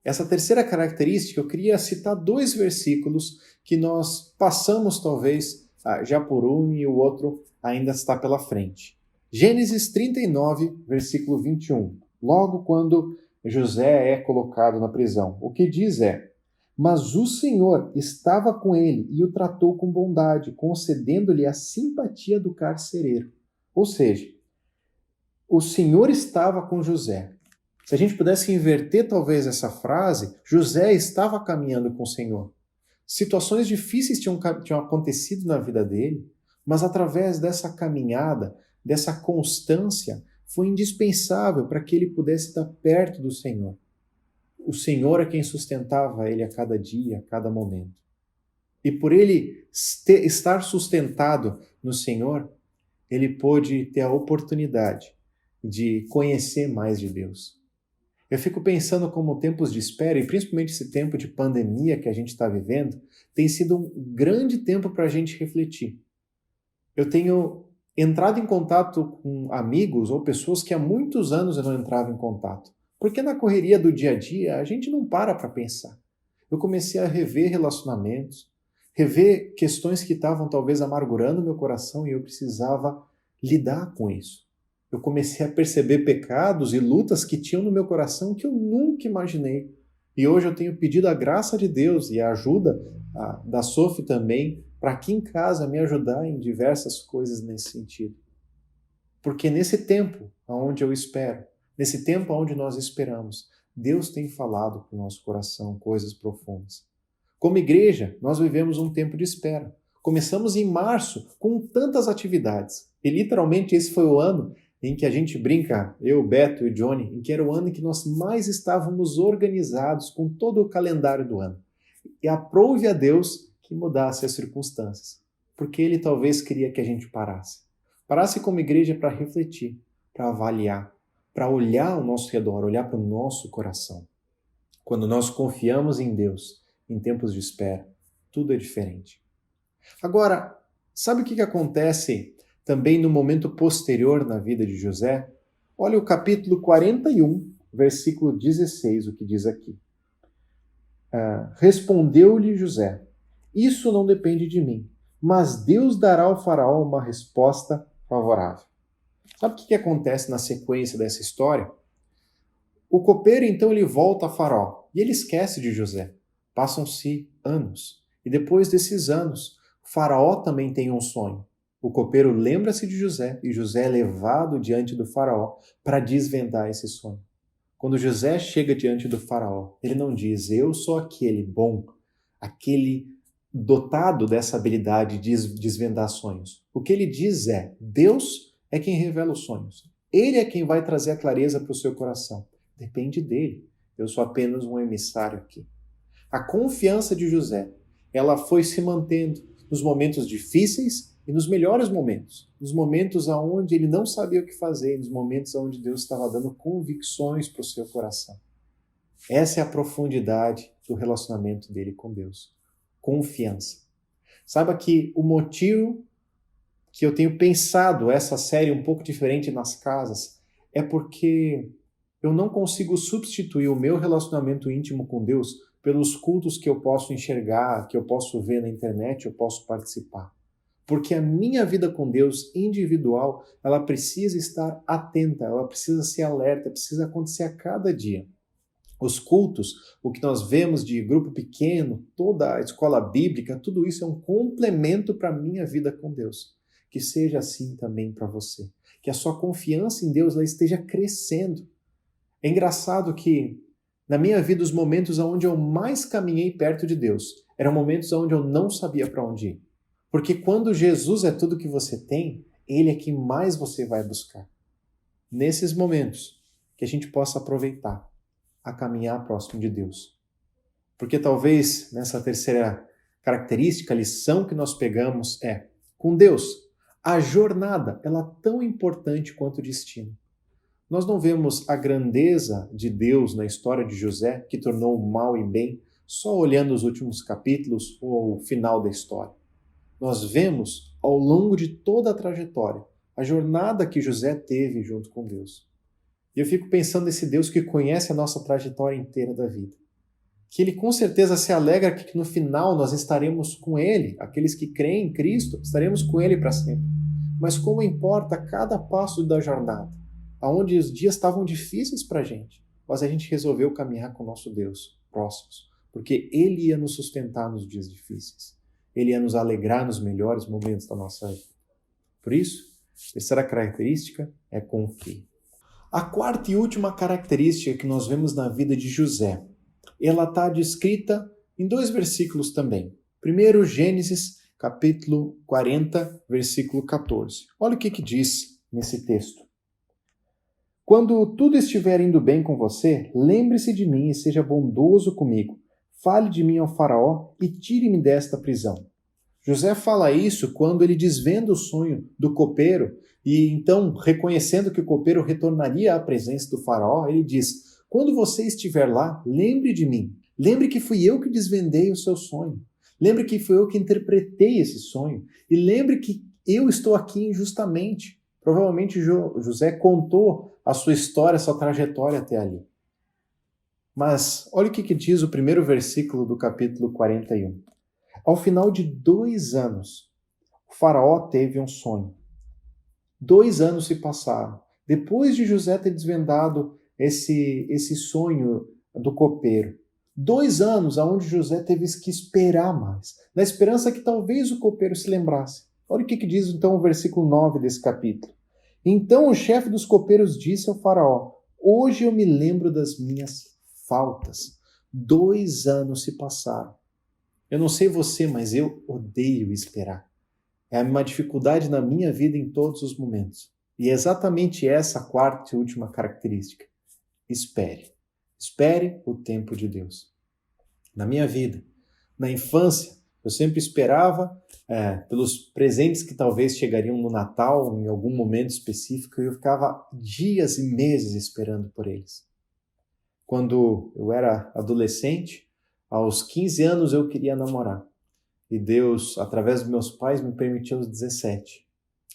Essa terceira característica, eu queria citar 2 versículos que nós passamos talvez já por um e o outro ainda está pela frente. Gênesis 39, versículo 21. Logo quando José é colocado na prisão, o que diz é: mas o Senhor estava com ele e o tratou com bondade, concedendo-lhe a simpatia do carcereiro. Ou seja, o Senhor estava com José. Se a gente pudesse inverter talvez essa frase, José estava caminhando com o Senhor. Situações difíceis tinham acontecido na vida dele, mas através dessa caminhada, dessa constância, foi indispensável para que ele pudesse estar perto do Senhor. O Senhor é quem sustentava ele a cada dia, a cada momento. E por ele estar sustentado no Senhor, ele pôde ter a oportunidade de conhecer mais de Deus. Eu fico pensando como tempos de espera, e principalmente esse tempo de pandemia que a gente está vivendo, tem sido um grande tempo para a gente refletir. Eu tenho entrado em contato com amigos ou pessoas que há muitos anos eu não entrava em contato. Porque na correria do dia a dia a gente não para pensar. Eu comecei a rever relacionamentos, rever questões que estavam talvez amargurando meu coração e eu precisava lidar com isso. Eu comecei a perceber pecados e lutas que tinham no meu coração que eu nunca imaginei. E hoje eu tenho pedido a graça de Deus e a ajuda da Sophie também, para aqui em casa me ajudar em diversas coisas nesse sentido. Porque nesse tempo onde eu espero, nesse tempo onde nós esperamos, Deus tem falado com o nosso coração coisas profundas. Como igreja, nós vivemos um tempo de espera. Começamos em março com tantas atividades. E literalmente esse foi o ano em que a gente brinca, eu, o Beto e o Johnny, em que era o ano em que nós mais estávamos organizados com todo o calendário do ano. E aprove a Deus que mudasse as circunstâncias, porque Ele talvez queria que a gente parasse. Parasse como igreja para refletir, para avaliar, para olhar ao nosso redor, olhar para o nosso coração. Quando nós confiamos em Deus, em tempos de espera, tudo é diferente. Agora, sabe o que acontece também no momento posterior na vida de José, olha o capítulo 41, versículo 16, o que diz aqui. Respondeu-lhe José: isso não depende de mim, mas Deus dará ao faraó uma resposta favorável. Sabe o que acontece na sequência dessa história? O copeiro, então, ele volta a Faraó e ele esquece de José. Passam-se anos. E depois desses anos, o Faraó também tem um sonho. O copeiro lembra-se de José e José é levado diante do Faraó para desvendar esse sonho. Quando José chega diante do Faraó, ele não diz: eu sou aquele bom, aquele dotado dessa habilidade de desvendar sonhos. O que ele diz é: Deus é quem revela os sonhos. Ele é quem vai trazer a clareza para o seu coração. Depende dele. Eu sou apenas um emissário aqui. A confiança de José, ela foi se mantendo nos momentos difíceis e nos melhores momentos. Nos momentos onde ele não sabia o que fazer, nos momentos onde Deus estava dando convicções para o seu coração. Essa é a profundidade do relacionamento dele com Deus. Confiança. Saiba que o motivo que eu tenho pensado essa série um pouco diferente nas casas é porque eu não consigo substituir o meu relacionamento íntimo com Deus pelos cultos que eu posso enxergar, que eu posso ver na internet, eu posso participar. Porque a minha vida com Deus individual, ela precisa estar atenta, ela precisa ser alerta, precisa acontecer a cada dia. Os cultos, o que nós vemos de grupo pequeno, toda a escola bíblica, tudo isso é um complemento para a minha vida com Deus. Que seja assim também para você. Que a sua confiança em Deus ela esteja crescendo. É engraçado que, na minha vida, os momentos onde eu mais caminhei perto de Deus eram momentos onde eu não sabia para onde ir. Porque quando Jesus é tudo que você tem, Ele é quem mais você vai buscar. Nesses momentos, que a gente possa aproveitar a caminhar próximo de Deus. Porque talvez nessa terceira característica, a lição que nós pegamos é, com Deus, a jornada ela é tão importante quanto o destino. Nós não vemos a grandeza de Deus na história de José, que tornou o mal em bem, só olhando os últimos capítulos ou o final da história. Nós vemos, ao longo de toda a trajetória, a jornada que José teve junto com Deus. E eu fico pensando nesse Deus que conhece a nossa trajetória inteira da vida. Que Ele com certeza se alegra que no final nós estaremos com Ele, aqueles que creem em Cristo, estaremos com Ele para sempre. Mas como importa cada passo da jornada, aonde os dias estavam difíceis para a gente, mas a gente resolveu caminhar com o nosso Deus próximos, porque Ele ia nos sustentar nos dias difíceis. Ele ia nos alegrar nos melhores momentos da nossa vida. Por isso, a terceira característica é confie. A quarta e última característica que nós vemos na vida de José, ela está descrita em 2 versículos também. Primeiro, Gênesis, capítulo 40, versículo 14. Olha o que diz nesse texto. Quando tudo estiver indo bem com você, lembre-se de mim e seja bondoso comigo. Fale de mim ao faraó e tire-me desta prisão. José fala isso quando ele desvenda o sonho do copeiro e então, reconhecendo que o copeiro retornaria à presença do faraó, ele diz, quando você estiver lá, lembre de mim. Lembre que fui eu que desvendei o seu sonho. Lembre que fui eu que interpretei esse sonho. E lembre que eu estou aqui injustamente. Provavelmente José contou a sua história, a sua trajetória até ali. Mas olha o que diz o primeiro versículo do capítulo 41. Ao final de 2 anos, o faraó teve um sonho. 2 anos se passaram. Depois de José ter desvendado esse sonho do copeiro. 2 anos onde José teve que esperar mais, na esperança que talvez o copeiro se lembrasse. Olha o que diz então o versículo 9 desse capítulo. Então o chefe dos copeiros disse ao faraó, hoje eu me lembro das minhas faltas. 2 anos se passaram. Eu não sei você, mas eu odeio esperar. É uma dificuldade na minha vida em todos os momentos. E é exatamente essa a quarta e última característica. Espere. Espere o tempo de Deus. Na minha vida, na infância, eu sempre esperava pelos presentes que talvez chegariam no Natal, em algum momento específico, e eu ficava dias e meses esperando por eles. Quando eu era adolescente, aos 15 anos eu queria namorar. E Deus, através dos meus pais, me permitiu aos 17.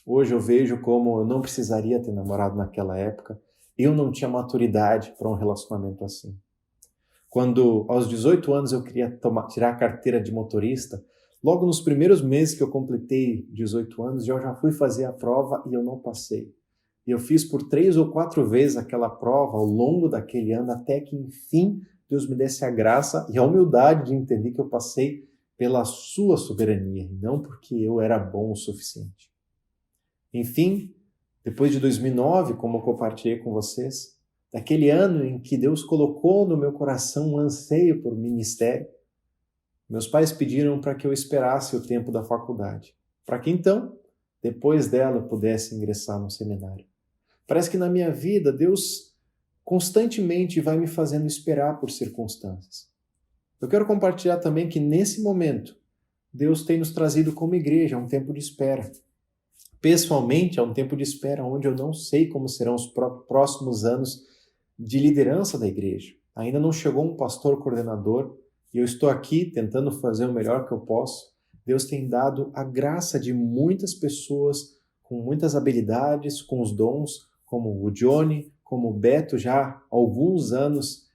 Hoje eu vejo como eu não precisaria ter namorado naquela época. Eu não tinha maturidade para um relacionamento assim. Quando, aos 18 anos, eu queria tirar a carteira de motorista, logo nos primeiros meses que eu completei 18 anos, eu já fui fazer a prova e eu não passei. E eu fiz por 3 ou 4 vezes aquela prova ao longo daquele ano, até que, enfim, Deus me desse a graça e a humildade de entender que eu passei pela sua soberania, e não porque eu era bom o suficiente. Enfim, depois de 2009, como eu compartilhei com vocês, daquele ano em que Deus colocou no meu coração um anseio por ministério, meus pais pediram para que eu esperasse o tempo da faculdade, para que então, depois dela, eu pudesse ingressar no seminário. Parece que na minha vida, Deus constantemente vai me fazendo esperar por circunstâncias. Eu quero compartilhar também que nesse momento, Deus tem nos trazido como igreja a um tempo de espera. Pessoalmente, é um tempo de espera onde eu não sei como serão os próximos anos de liderança da igreja. Ainda não chegou um pastor coordenador e eu estou aqui tentando fazer o melhor que eu posso. Deus tem dado a graça de muitas pessoas com muitas habilidades, com os dons, como o Johnny, como o Beto, já há alguns anos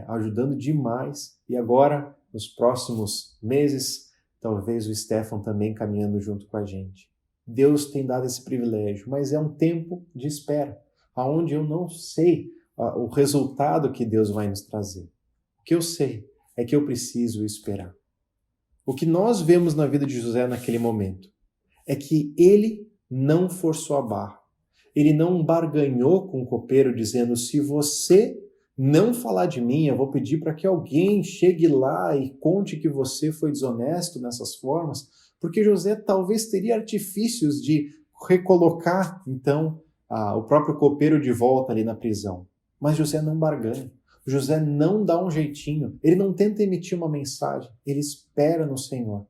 ajudando demais. E agora, nos próximos meses, talvez o Stefan também caminhando junto com a gente. Deus tem dado esse privilégio, mas é um tempo de espera, onde eu não sei o resultado que Deus vai nos trazer. O que eu sei é que eu preciso esperar. O que nós vemos na vida de José naquele momento é que ele não forçou a barra. Ele não barganhou com o copeiro dizendo, se você não falar de mim, eu vou pedir para que alguém chegue lá e conte que você foi desonesto nessas formas, porque José talvez teria artifícios de recolocar, então, o próprio copeiro de volta ali na prisão. Mas José não barganha. José não dá um jeitinho. Ele não tenta emitir uma mensagem. Ele espera no Senhor.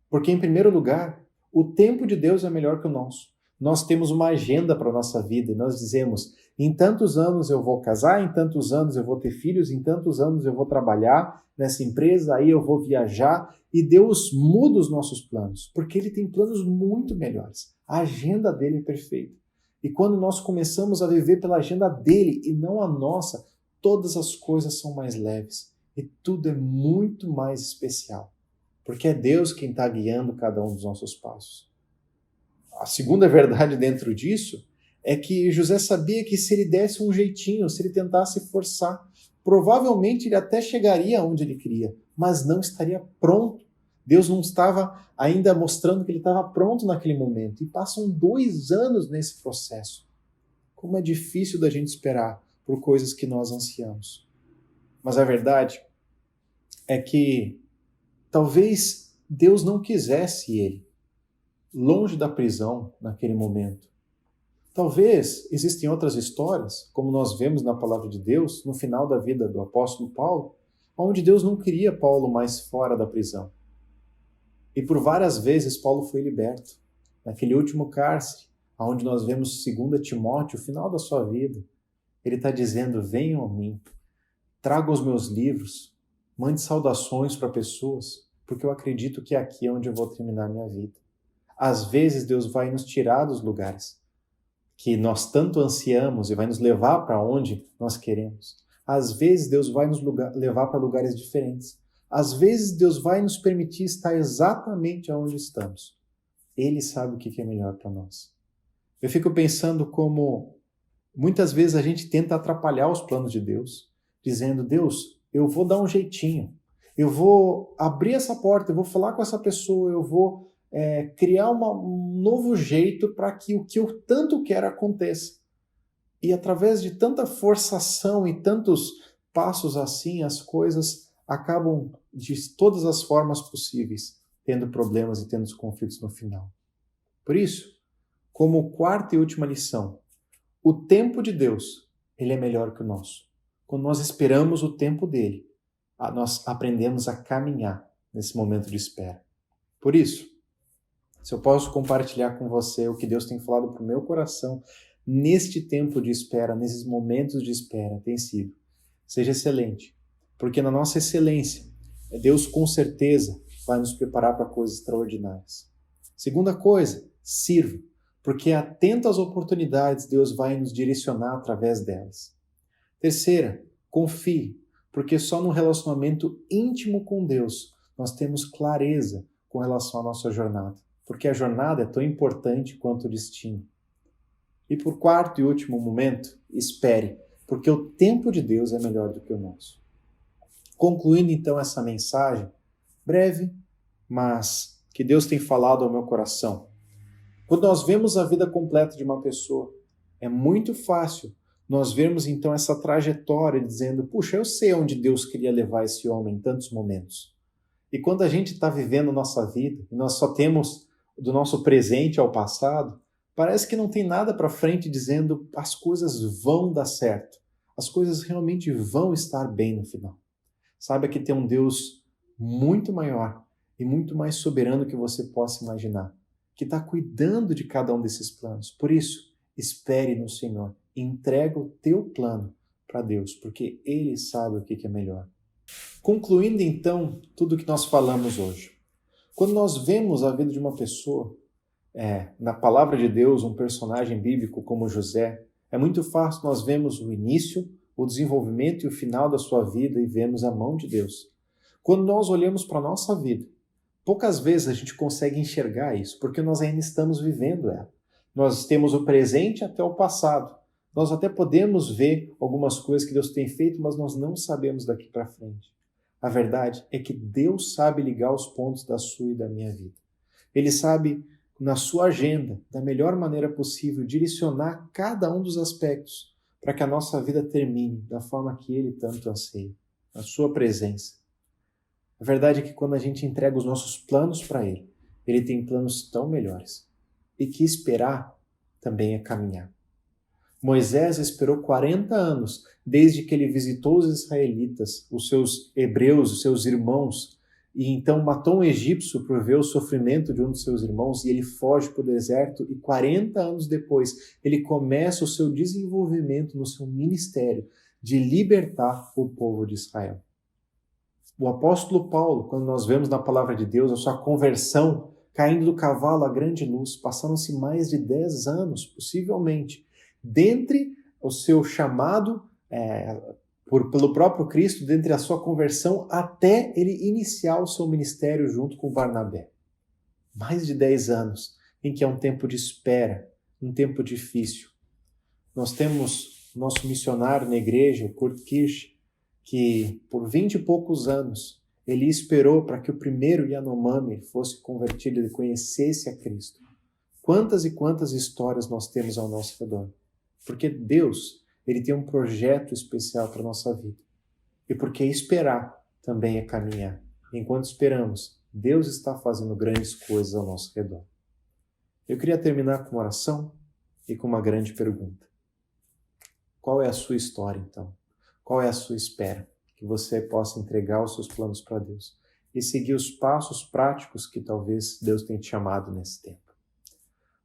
Porque, em primeiro lugar, o tempo de Deus é melhor que o nosso. Nós temos uma agenda para a nossa vida e nós dizemos, em tantos anos eu vou casar, em tantos anos eu vou ter filhos, em tantos anos eu vou trabalhar nessa empresa, aí eu vou viajar, e Deus muda os nossos planos, porque Ele tem planos muito melhores. A agenda dele é perfeita. E quando nós começamos a viver pela agenda dele e não a nossa, todas as coisas são mais leves e tudo é muito mais especial, porque é Deus quem está guiando cada um dos nossos passos. A segunda verdade dentro disso é que José sabia que se ele desse um jeitinho, se ele tentasse forçar, provavelmente ele até chegaria onde ele queria, mas não estaria pronto. Deus não estava ainda mostrando que ele estava pronto naquele momento. E passam 2 anos nesse processo. Como é difícil da gente esperar por coisas que nós ansiamos. Mas a verdade é que talvez Deus não quisesse ele longe da prisão naquele momento. Talvez existem outras histórias, como nós vemos na palavra de Deus, no final da vida do apóstolo Paulo, onde Deus não queria Paulo mais fora da prisão. E por várias vezes Paulo foi liberto. Naquele último cárcere, onde nós vemos 2 Timóteo, o final da sua vida, ele está dizendo, venham a mim, tragam os meus livros, mande saudações para pessoas, porque eu acredito que aqui é onde eu vou terminar minha vida. Às vezes Deus vai nos tirar dos lugares que nós tanto ansiamos e vai nos levar para onde nós queremos. Às vezes Deus vai nos levar para lugares diferentes. Às vezes Deus vai nos permitir estar exatamente onde estamos. Ele sabe o que é melhor para nós. Eu fico pensando como muitas vezes a gente tenta atrapalhar os planos de Deus, dizendo, Deus, eu vou dar um jeitinho, eu vou abrir essa porta, eu vou falar com essa pessoa, eu vou criar um novo jeito para que o que eu tanto quero aconteça. E através de tanta forçação e tantos passos assim, as coisas acabam de todas as formas possíveis, tendo problemas e tendo conflitos no final. Por isso, como quarta e última lição, o tempo de Deus, ele é melhor que o nosso. Quando nós esperamos o tempo dele, nós aprendemos a caminhar nesse momento de espera. Por isso, se eu posso compartilhar com você o que Deus tem falado para o meu coração neste tempo de espera, nesses momentos de espera, tem sido, seja excelente, porque na nossa excelência, Deus com certeza vai nos preparar para coisas extraordinárias. Segunda coisa, sirva. porque atento às oportunidades, Deus vai nos direcionar através delas. Terceira, confie, porque só no relacionamento íntimo com Deus nós temos clareza com relação à nossa jornada, porque a jornada é tão importante quanto o destino. E por quarto e último momento, espere, porque o tempo de Deus é melhor do que o nosso. Concluindo então essa mensagem, breve, mas que Deus tem falado ao meu coração. Quando nós vemos a vida completa de uma pessoa, é muito fácil nós vermos então essa trajetória dizendo, puxa, eu sei onde Deus queria levar esse homem em tantos momentos. E quando a gente está vivendo nossa vida, e nós só temos do nosso presente ao passado, parece que não tem nada para frente dizendo as coisas vão dar certo, as coisas realmente vão estar bem no final. Saiba que tem um Deus muito maior e muito mais soberano que você possa imaginar, que está cuidando de cada um desses planos. Por isso, espere no Senhor, entrega o teu plano para Deus, porque Ele sabe o que é melhor. Concluindo então tudo o que nós falamos hoje. Quando nós vemos a vida de uma pessoa, na palavra de Deus, um personagem bíblico como José, é muito fácil nós vemos o início, o desenvolvimento e o final da sua vida e vemos a mão de Deus. Quando nós olhamos para a nossa vida, poucas vezes a gente consegue enxergar isso, porque nós ainda estamos vivendo ela. Nós temos o presente até o passado. Nós até podemos ver algumas coisas que Deus tem feito, mas nós não sabemos daqui para frente. A verdade é que Deus sabe ligar os pontos da sua e da minha vida. Ele sabe, na sua agenda, da melhor maneira possível, direcionar cada um dos aspectos para que a nossa vida termine da forma que Ele tanto anseia, na sua presença. A verdade é que quando a gente entrega os nossos planos para Ele, Ele tem planos tão melhores. E que esperar também é caminhar. Moisés esperou 40 anos, desde que ele visitou os israelitas, os seus hebreus, os seus irmãos, e então matou um egípcio por ver o sofrimento de um dos seus irmãos, e ele foge para o deserto, e 40 anos depois, ele começa o seu desenvolvimento no seu ministério de libertar o povo de Israel. O apóstolo Paulo, quando nós vemos na palavra de Deus a sua conversão, caindo do cavalo à grande luz, passaram-se mais de 10 anos, possivelmente, dentre o seu chamado pelo próprio Cristo, dentre a sua conversão, até ele iniciar o seu ministério junto com Barnabé. Mais de 10 anos, em que é um tempo de espera, um tempo difícil. Nós temos nosso missionário na igreja, Kurt Kirsch, que por 20 e poucos anos, ele esperou para que o primeiro Yanomami fosse convertido e conhecesse a Cristo. Quantas e quantas histórias nós temos ao nosso redor. Porque Deus, Ele tem um projeto especial para a nossa vida. E porque esperar também é caminhar. Enquanto esperamos, Deus está fazendo grandes coisas ao nosso redor. Eu queria terminar com uma oração e com uma grande pergunta. Qual é a sua história, então? Qual é a sua espera? Que você possa entregar os seus planos para Deus e seguir os passos práticos que talvez Deus tenha te chamado nesse tempo.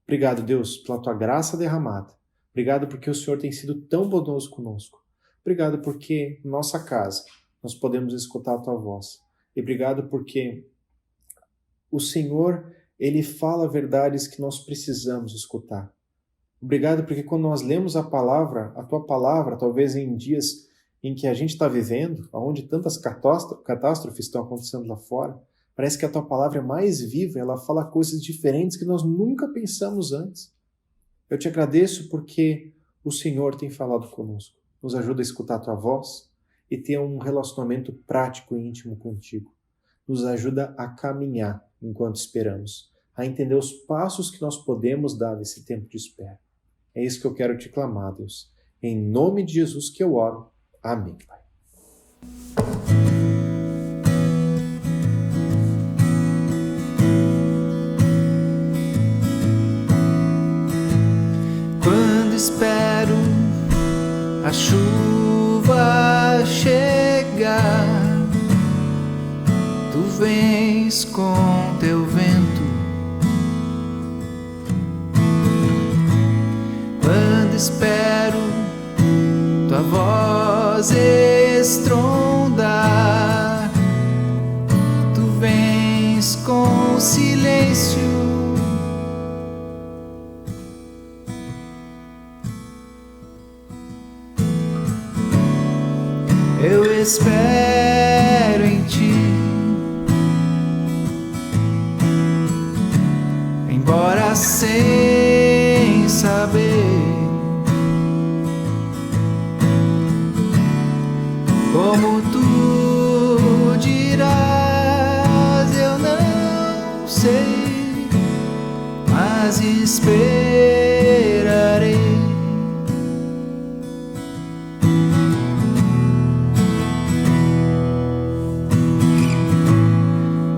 Obrigado, Deus, pela tua graça derramada. Obrigado porque o Senhor tem sido tão bondoso conosco. Obrigado porque, em nossa casa, nós podemos escutar a tua voz. E obrigado porque o Senhor, Ele fala verdades que nós precisamos escutar. Obrigado porque quando nós lemos a tua palavra, talvez em dias em que a gente está vivendo, onde tantas catástrofes estão acontecendo lá fora, parece que a tua palavra é mais viva, ela fala coisas diferentes que nós nunca pensamos antes. Eu te agradeço porque o Senhor tem falado conosco. Nos ajuda a escutar a tua voz e ter um relacionamento prático e íntimo contigo. Nos ajuda a caminhar enquanto esperamos, a entender os passos que nós podemos dar nesse tempo de espera. É isso que eu quero te clamar, Deus. Em nome de Jesus que eu oro. Amém, Pai. Quando espero a chuva chegar, tu vens com teu vento. Quando espero tua voz estrondar, tu vens com silêncio. espero em ti, embora sem saber como tu dirás, eu não sei, mas esperarei.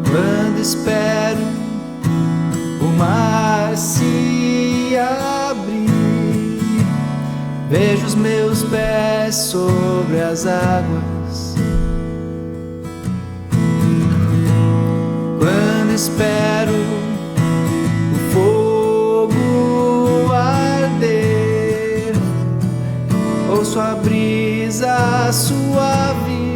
Quando espero o mar se abrir, vejo os meus pés sobre as águas. Quando espero o fogo arder, ouço a brisa suave.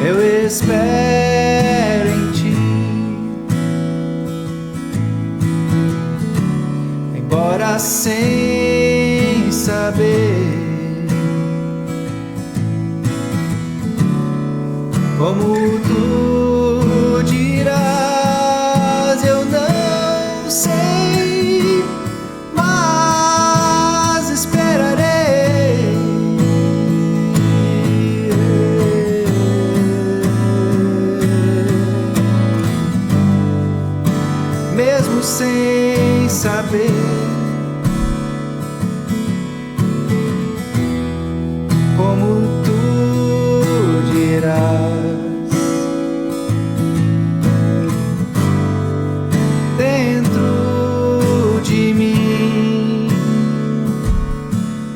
Eu espero em ti, embora sem saber como tu dirás, eu não sei, mas esperarei. Mesmo sem saber como tu dirás, dentro de mim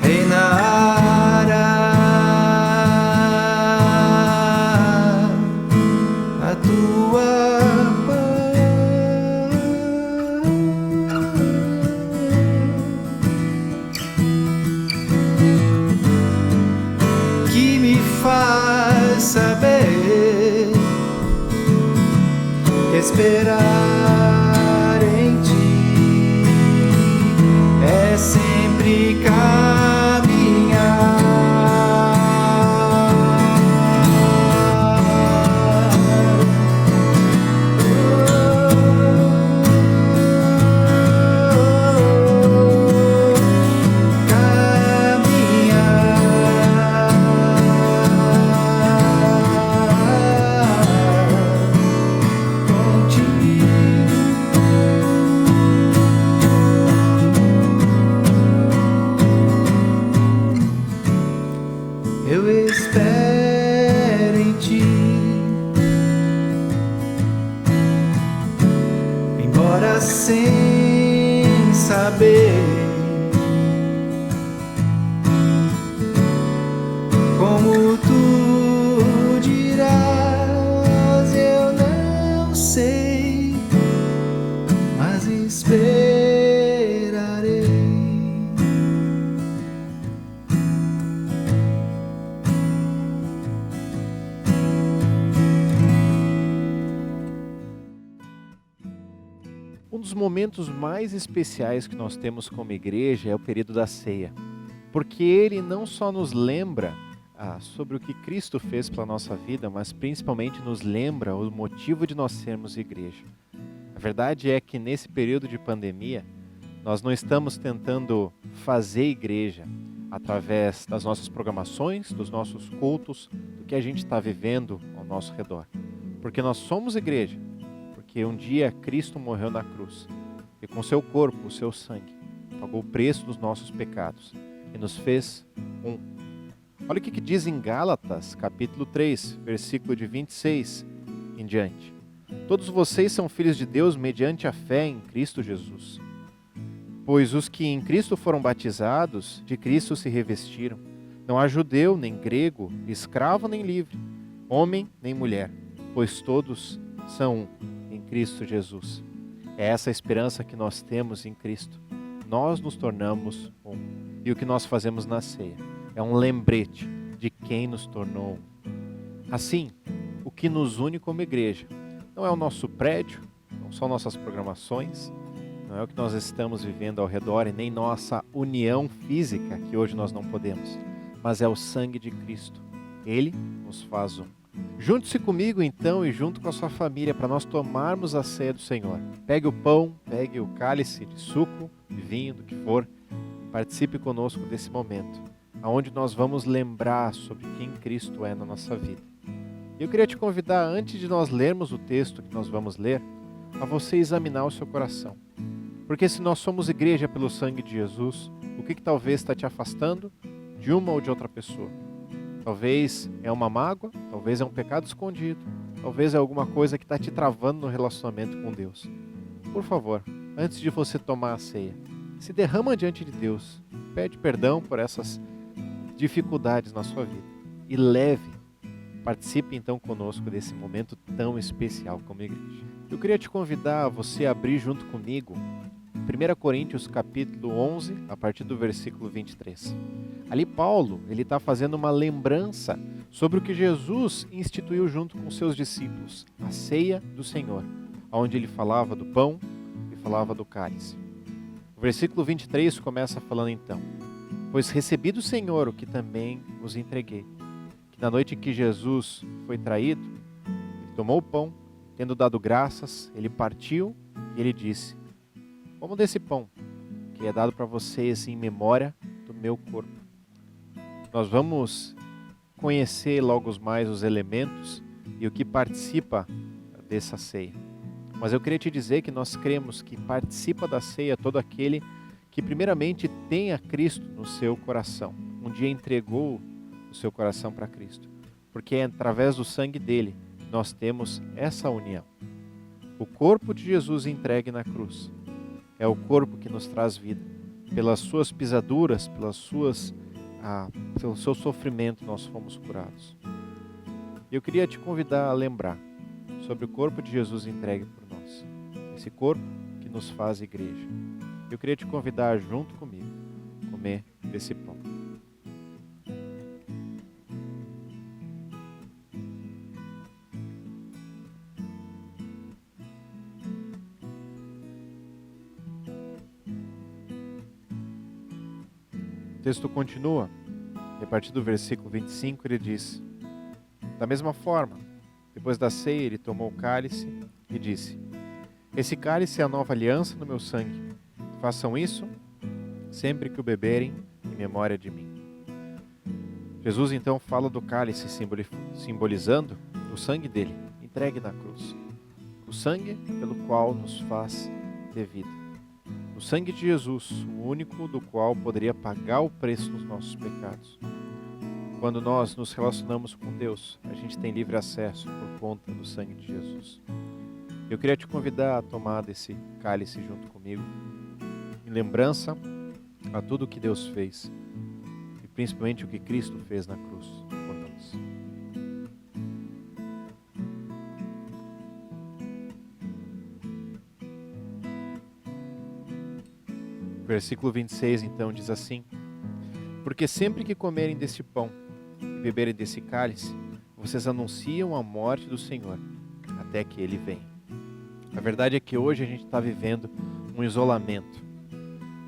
reinará a tua faz saber que esperar em ti é sempre caminhar. Eu espero em ti, embora sem saber como tu dirás, eu não sei, mas esperarei. Um dos momentos mais especiais que nós temos como igreja é o período da ceia, porque ele não só nos lembra sobre o que Cristo fez pela nossa vida, mas principalmente nos lembra o motivo de nós sermos igreja. A verdade é que nesse período de pandemia, nós não estamos tentando fazer igreja através das nossas programações, dos nossos cultos, do que a gente está vivendo ao nosso redor, porque nós somos igreja. Que um dia Cristo morreu na cruz e com seu corpo, o seu sangue, pagou o preço dos nossos pecados e nos fez um. Olha o que diz em Gálatas, capítulo 3, versículo de 26 em diante. Todos vocês são filhos de Deus mediante a fé em Cristo Jesus. Pois os que em Cristo foram batizados, de Cristo se revestiram. Não há judeu, nem grego, escravo, nem livre, homem, nem mulher, pois todos são um em Cristo Jesus. É essa a esperança que nós temos em Cristo. Nós nos tornamos um. E o que nós fazemos na ceia é um lembrete de quem nos tornou um. Assim, o que nos une como igreja não é o nosso prédio, não são nossas programações, não é o que nós estamos vivendo ao redor e nem nossa união física, que hoje nós não podemos, mas é o sangue de Cristo. Ele nos faz um. Junte-se comigo então e junto com a sua família para nós tomarmos a ceia do Senhor. Pegue o pão, pegue o cálice de suco, de vinho, do que for, e participe conosco desse momento, onde nós vamos lembrar sobre quem Cristo é na nossa vida. Eu queria te convidar, antes de nós lermos o texto que nós vamos ler, a você examinar o seu coração. Porque se nós somos igreja pelo sangue de Jesus, o que talvez está te afastando de uma ou de outra pessoa? Talvez é uma mágoa, talvez é um pecado escondido, talvez é alguma coisa que está te travando no relacionamento com Deus. Por favor, antes de você tomar a ceia, se derrama diante de Deus, pede perdão por essas dificuldades na sua vida e participe então conosco desse momento tão especial como igreja. Eu queria te convidar a você abrir junto comigo 1 Coríntios capítulo 11, a partir do versículo 23. Ali Paulo, ele está fazendo uma lembrança sobre o que Jesus instituiu junto com seus discípulos, a ceia do Senhor, onde ele falava do pão e falava do cálice. O versículo 23 começa falando então: pois recebi do Senhor o que também vos entreguei, que na noite em que Jesus foi traído, ele tomou o pão, tendo dado graças, ele partiu e ele disse: comam desse pão, que é dado para vocês em memória do meu corpo. Nós vamos conhecer logo mais os elementos e o que participa dessa ceia. Mas eu queria te dizer que nós cremos que participa da ceia todo aquele que primeiramente tem a Cristo no seu coração. Um dia entregou o seu coração para Cristo. Porque é através do sangue dele que nós temos essa união. O corpo de Jesus entregue na cruz é o corpo que nos traz vida. Pelas suas pisaduras, pelo seu sofrimento nós fomos curados. Eu queria te convidar a lembrar sobre o corpo de Jesus entregue por nós. Esse corpo que nos faz igreja. Eu queria te convidar junto comigo a comer desse pão. O texto continua, e a partir do versículo 25 ele diz: da mesma forma, depois da ceia ele tomou o cálice e disse: esse cálice é a nova aliança no meu sangue. Façam isso sempre que o beberem em memória de mim. Jesus então fala do cálice simbolizando o sangue dele, entregue na cruz. O sangue pelo qual nos faz ter vida. O sangue de Jesus, o único do qual poderia pagar o preço dos nossos pecados. Quando nós nos relacionamos com Deus, a gente tem livre acesso por conta do sangue de Jesus. Eu queria te convidar a tomar desse cálice junto comigo, em lembrança a tudo o que Deus fez, e principalmente o que Cristo fez na cruz por nós. O versículo 26 então diz assim: porque sempre que comerem deste pão e beberem desse cálice, vocês anunciam a morte do Senhor, até que Ele venha. A verdade é que hoje a gente está vivendo um isolamento.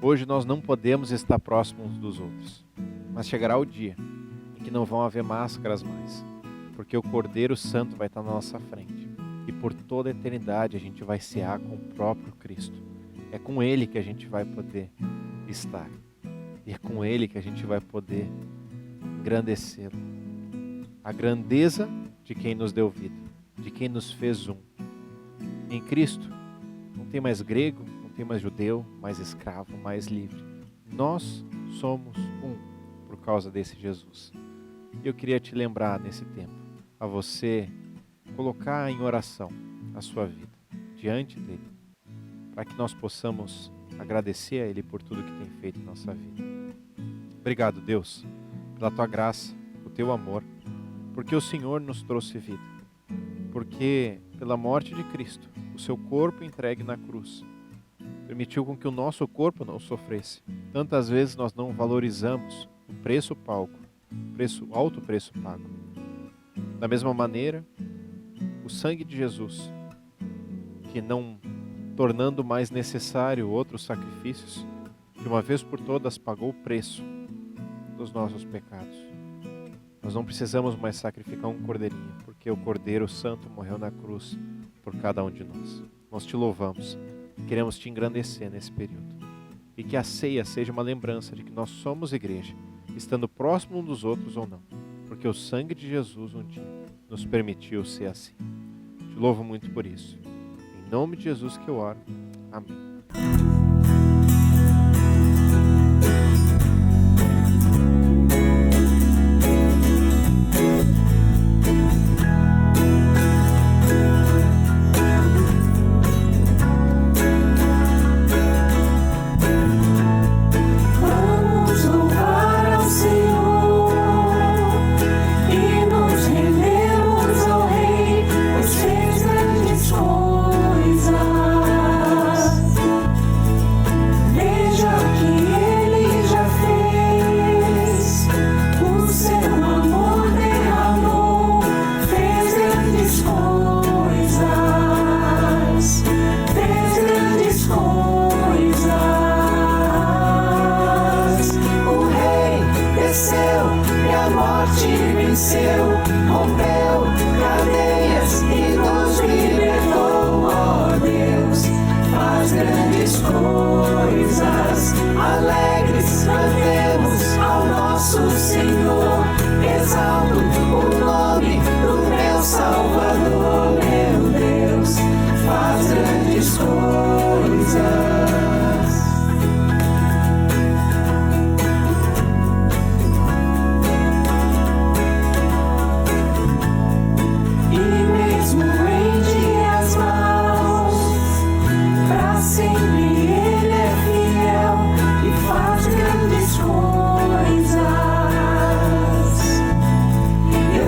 Hoje nós não podemos estar próximos uns dos outros. Mas chegará o dia em que não vão haver máscaras mais, porque o Cordeiro Santo vai estar na nossa frente. E por toda a eternidade a gente vai cear com o próprio Cristo. É com Ele que a gente vai poder estar. E é com Ele que a gente vai poder engrandecê-lo. A grandeza de quem nos deu vida, de quem nos fez um. Em Cristo não tem mais grego, não tem mais judeu, mais escravo, mais livre. Nós somos um por causa desse Jesus. E eu queria te lembrar nesse tempo, a você colocar em oração a sua vida diante dele, para que nós possamos agradecer a Ele por tudo que tem feito em nossa vida. Obrigado, Deus, pela Tua graça, o Teu amor, porque o Senhor nos trouxe vida, porque pela morte de Cristo, o Seu corpo entregue na cruz, permitiu com que o nosso corpo não sofresse. Tantas vezes nós não valorizamos o preço pago, alto preço pago. Da mesma maneira, o sangue de Jesus, que não tornando mais necessário outros sacrifícios, de uma vez por todas pagou o preço dos nossos pecados. Nós não precisamos mais sacrificar um cordeirinho, porque o Cordeiro Santo morreu na cruz por cada um de nós. Nós te louvamos, queremos te engrandecer nesse período. E que a ceia seja uma lembrança de que nós somos igreja, estando próximo um dos outros ou não, porque o sangue de Jesus um dia nos permitiu ser assim. Te louvo muito por isso. Em nome de Jesus que eu oro. Amém. Rompeu cadeias e nos libertou, ó Deus, faz grandes coisas. Alegres cantemos ao nosso Senhor, exalto o nome do meu Salvador, meu Deus, faz grandes coisas.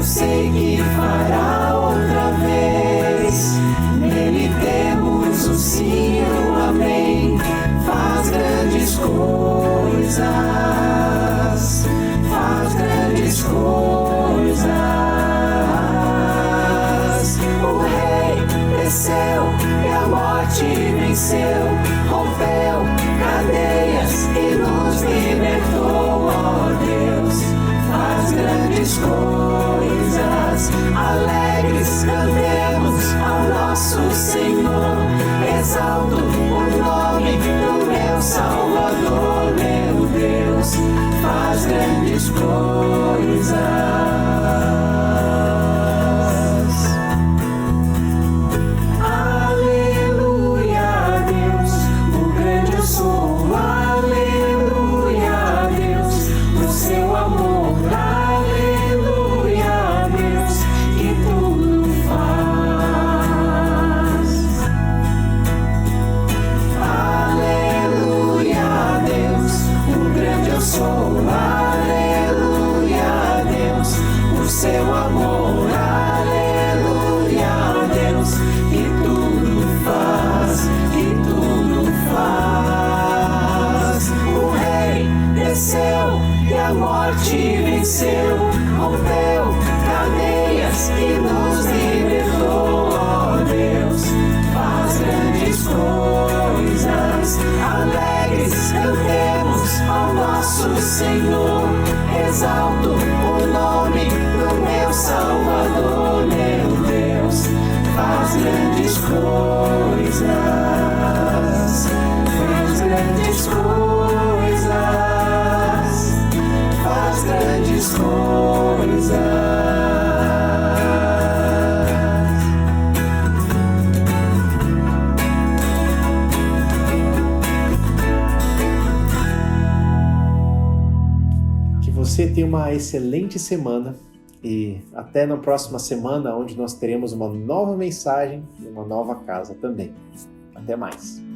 Sei que fará outra vez, nele temos o sim, o amém, faz grandes coisas, faz grandes coisas. O Rei desceu e a morte venceu, rompeu cadeias e nos libertou, ó Deus, faz grandes coisas. Alegres cantemos ao nosso Senhor, exalto o nome do meu Salvador, meu Deus, faz grandes coisas. Aleluia a Deus, o grande eu sou, aleluia a Deus, o seu amor. Seu amor, aleluia a Deus, que tudo faz, O Rei desceu e a morte venceu, rompeu cadeias e nos libertou, ó Deus, faz grandes coisas. Alegres cantemos ao nosso Senhor, exalto o nome do meu Salvador, meu Deus, faz grandes coisas, faz grandes coisas, faz grandes coisas. Você tenha uma excelente semana e até na próxima semana, onde nós teremos uma nova mensagem e uma nova casa também. Até mais!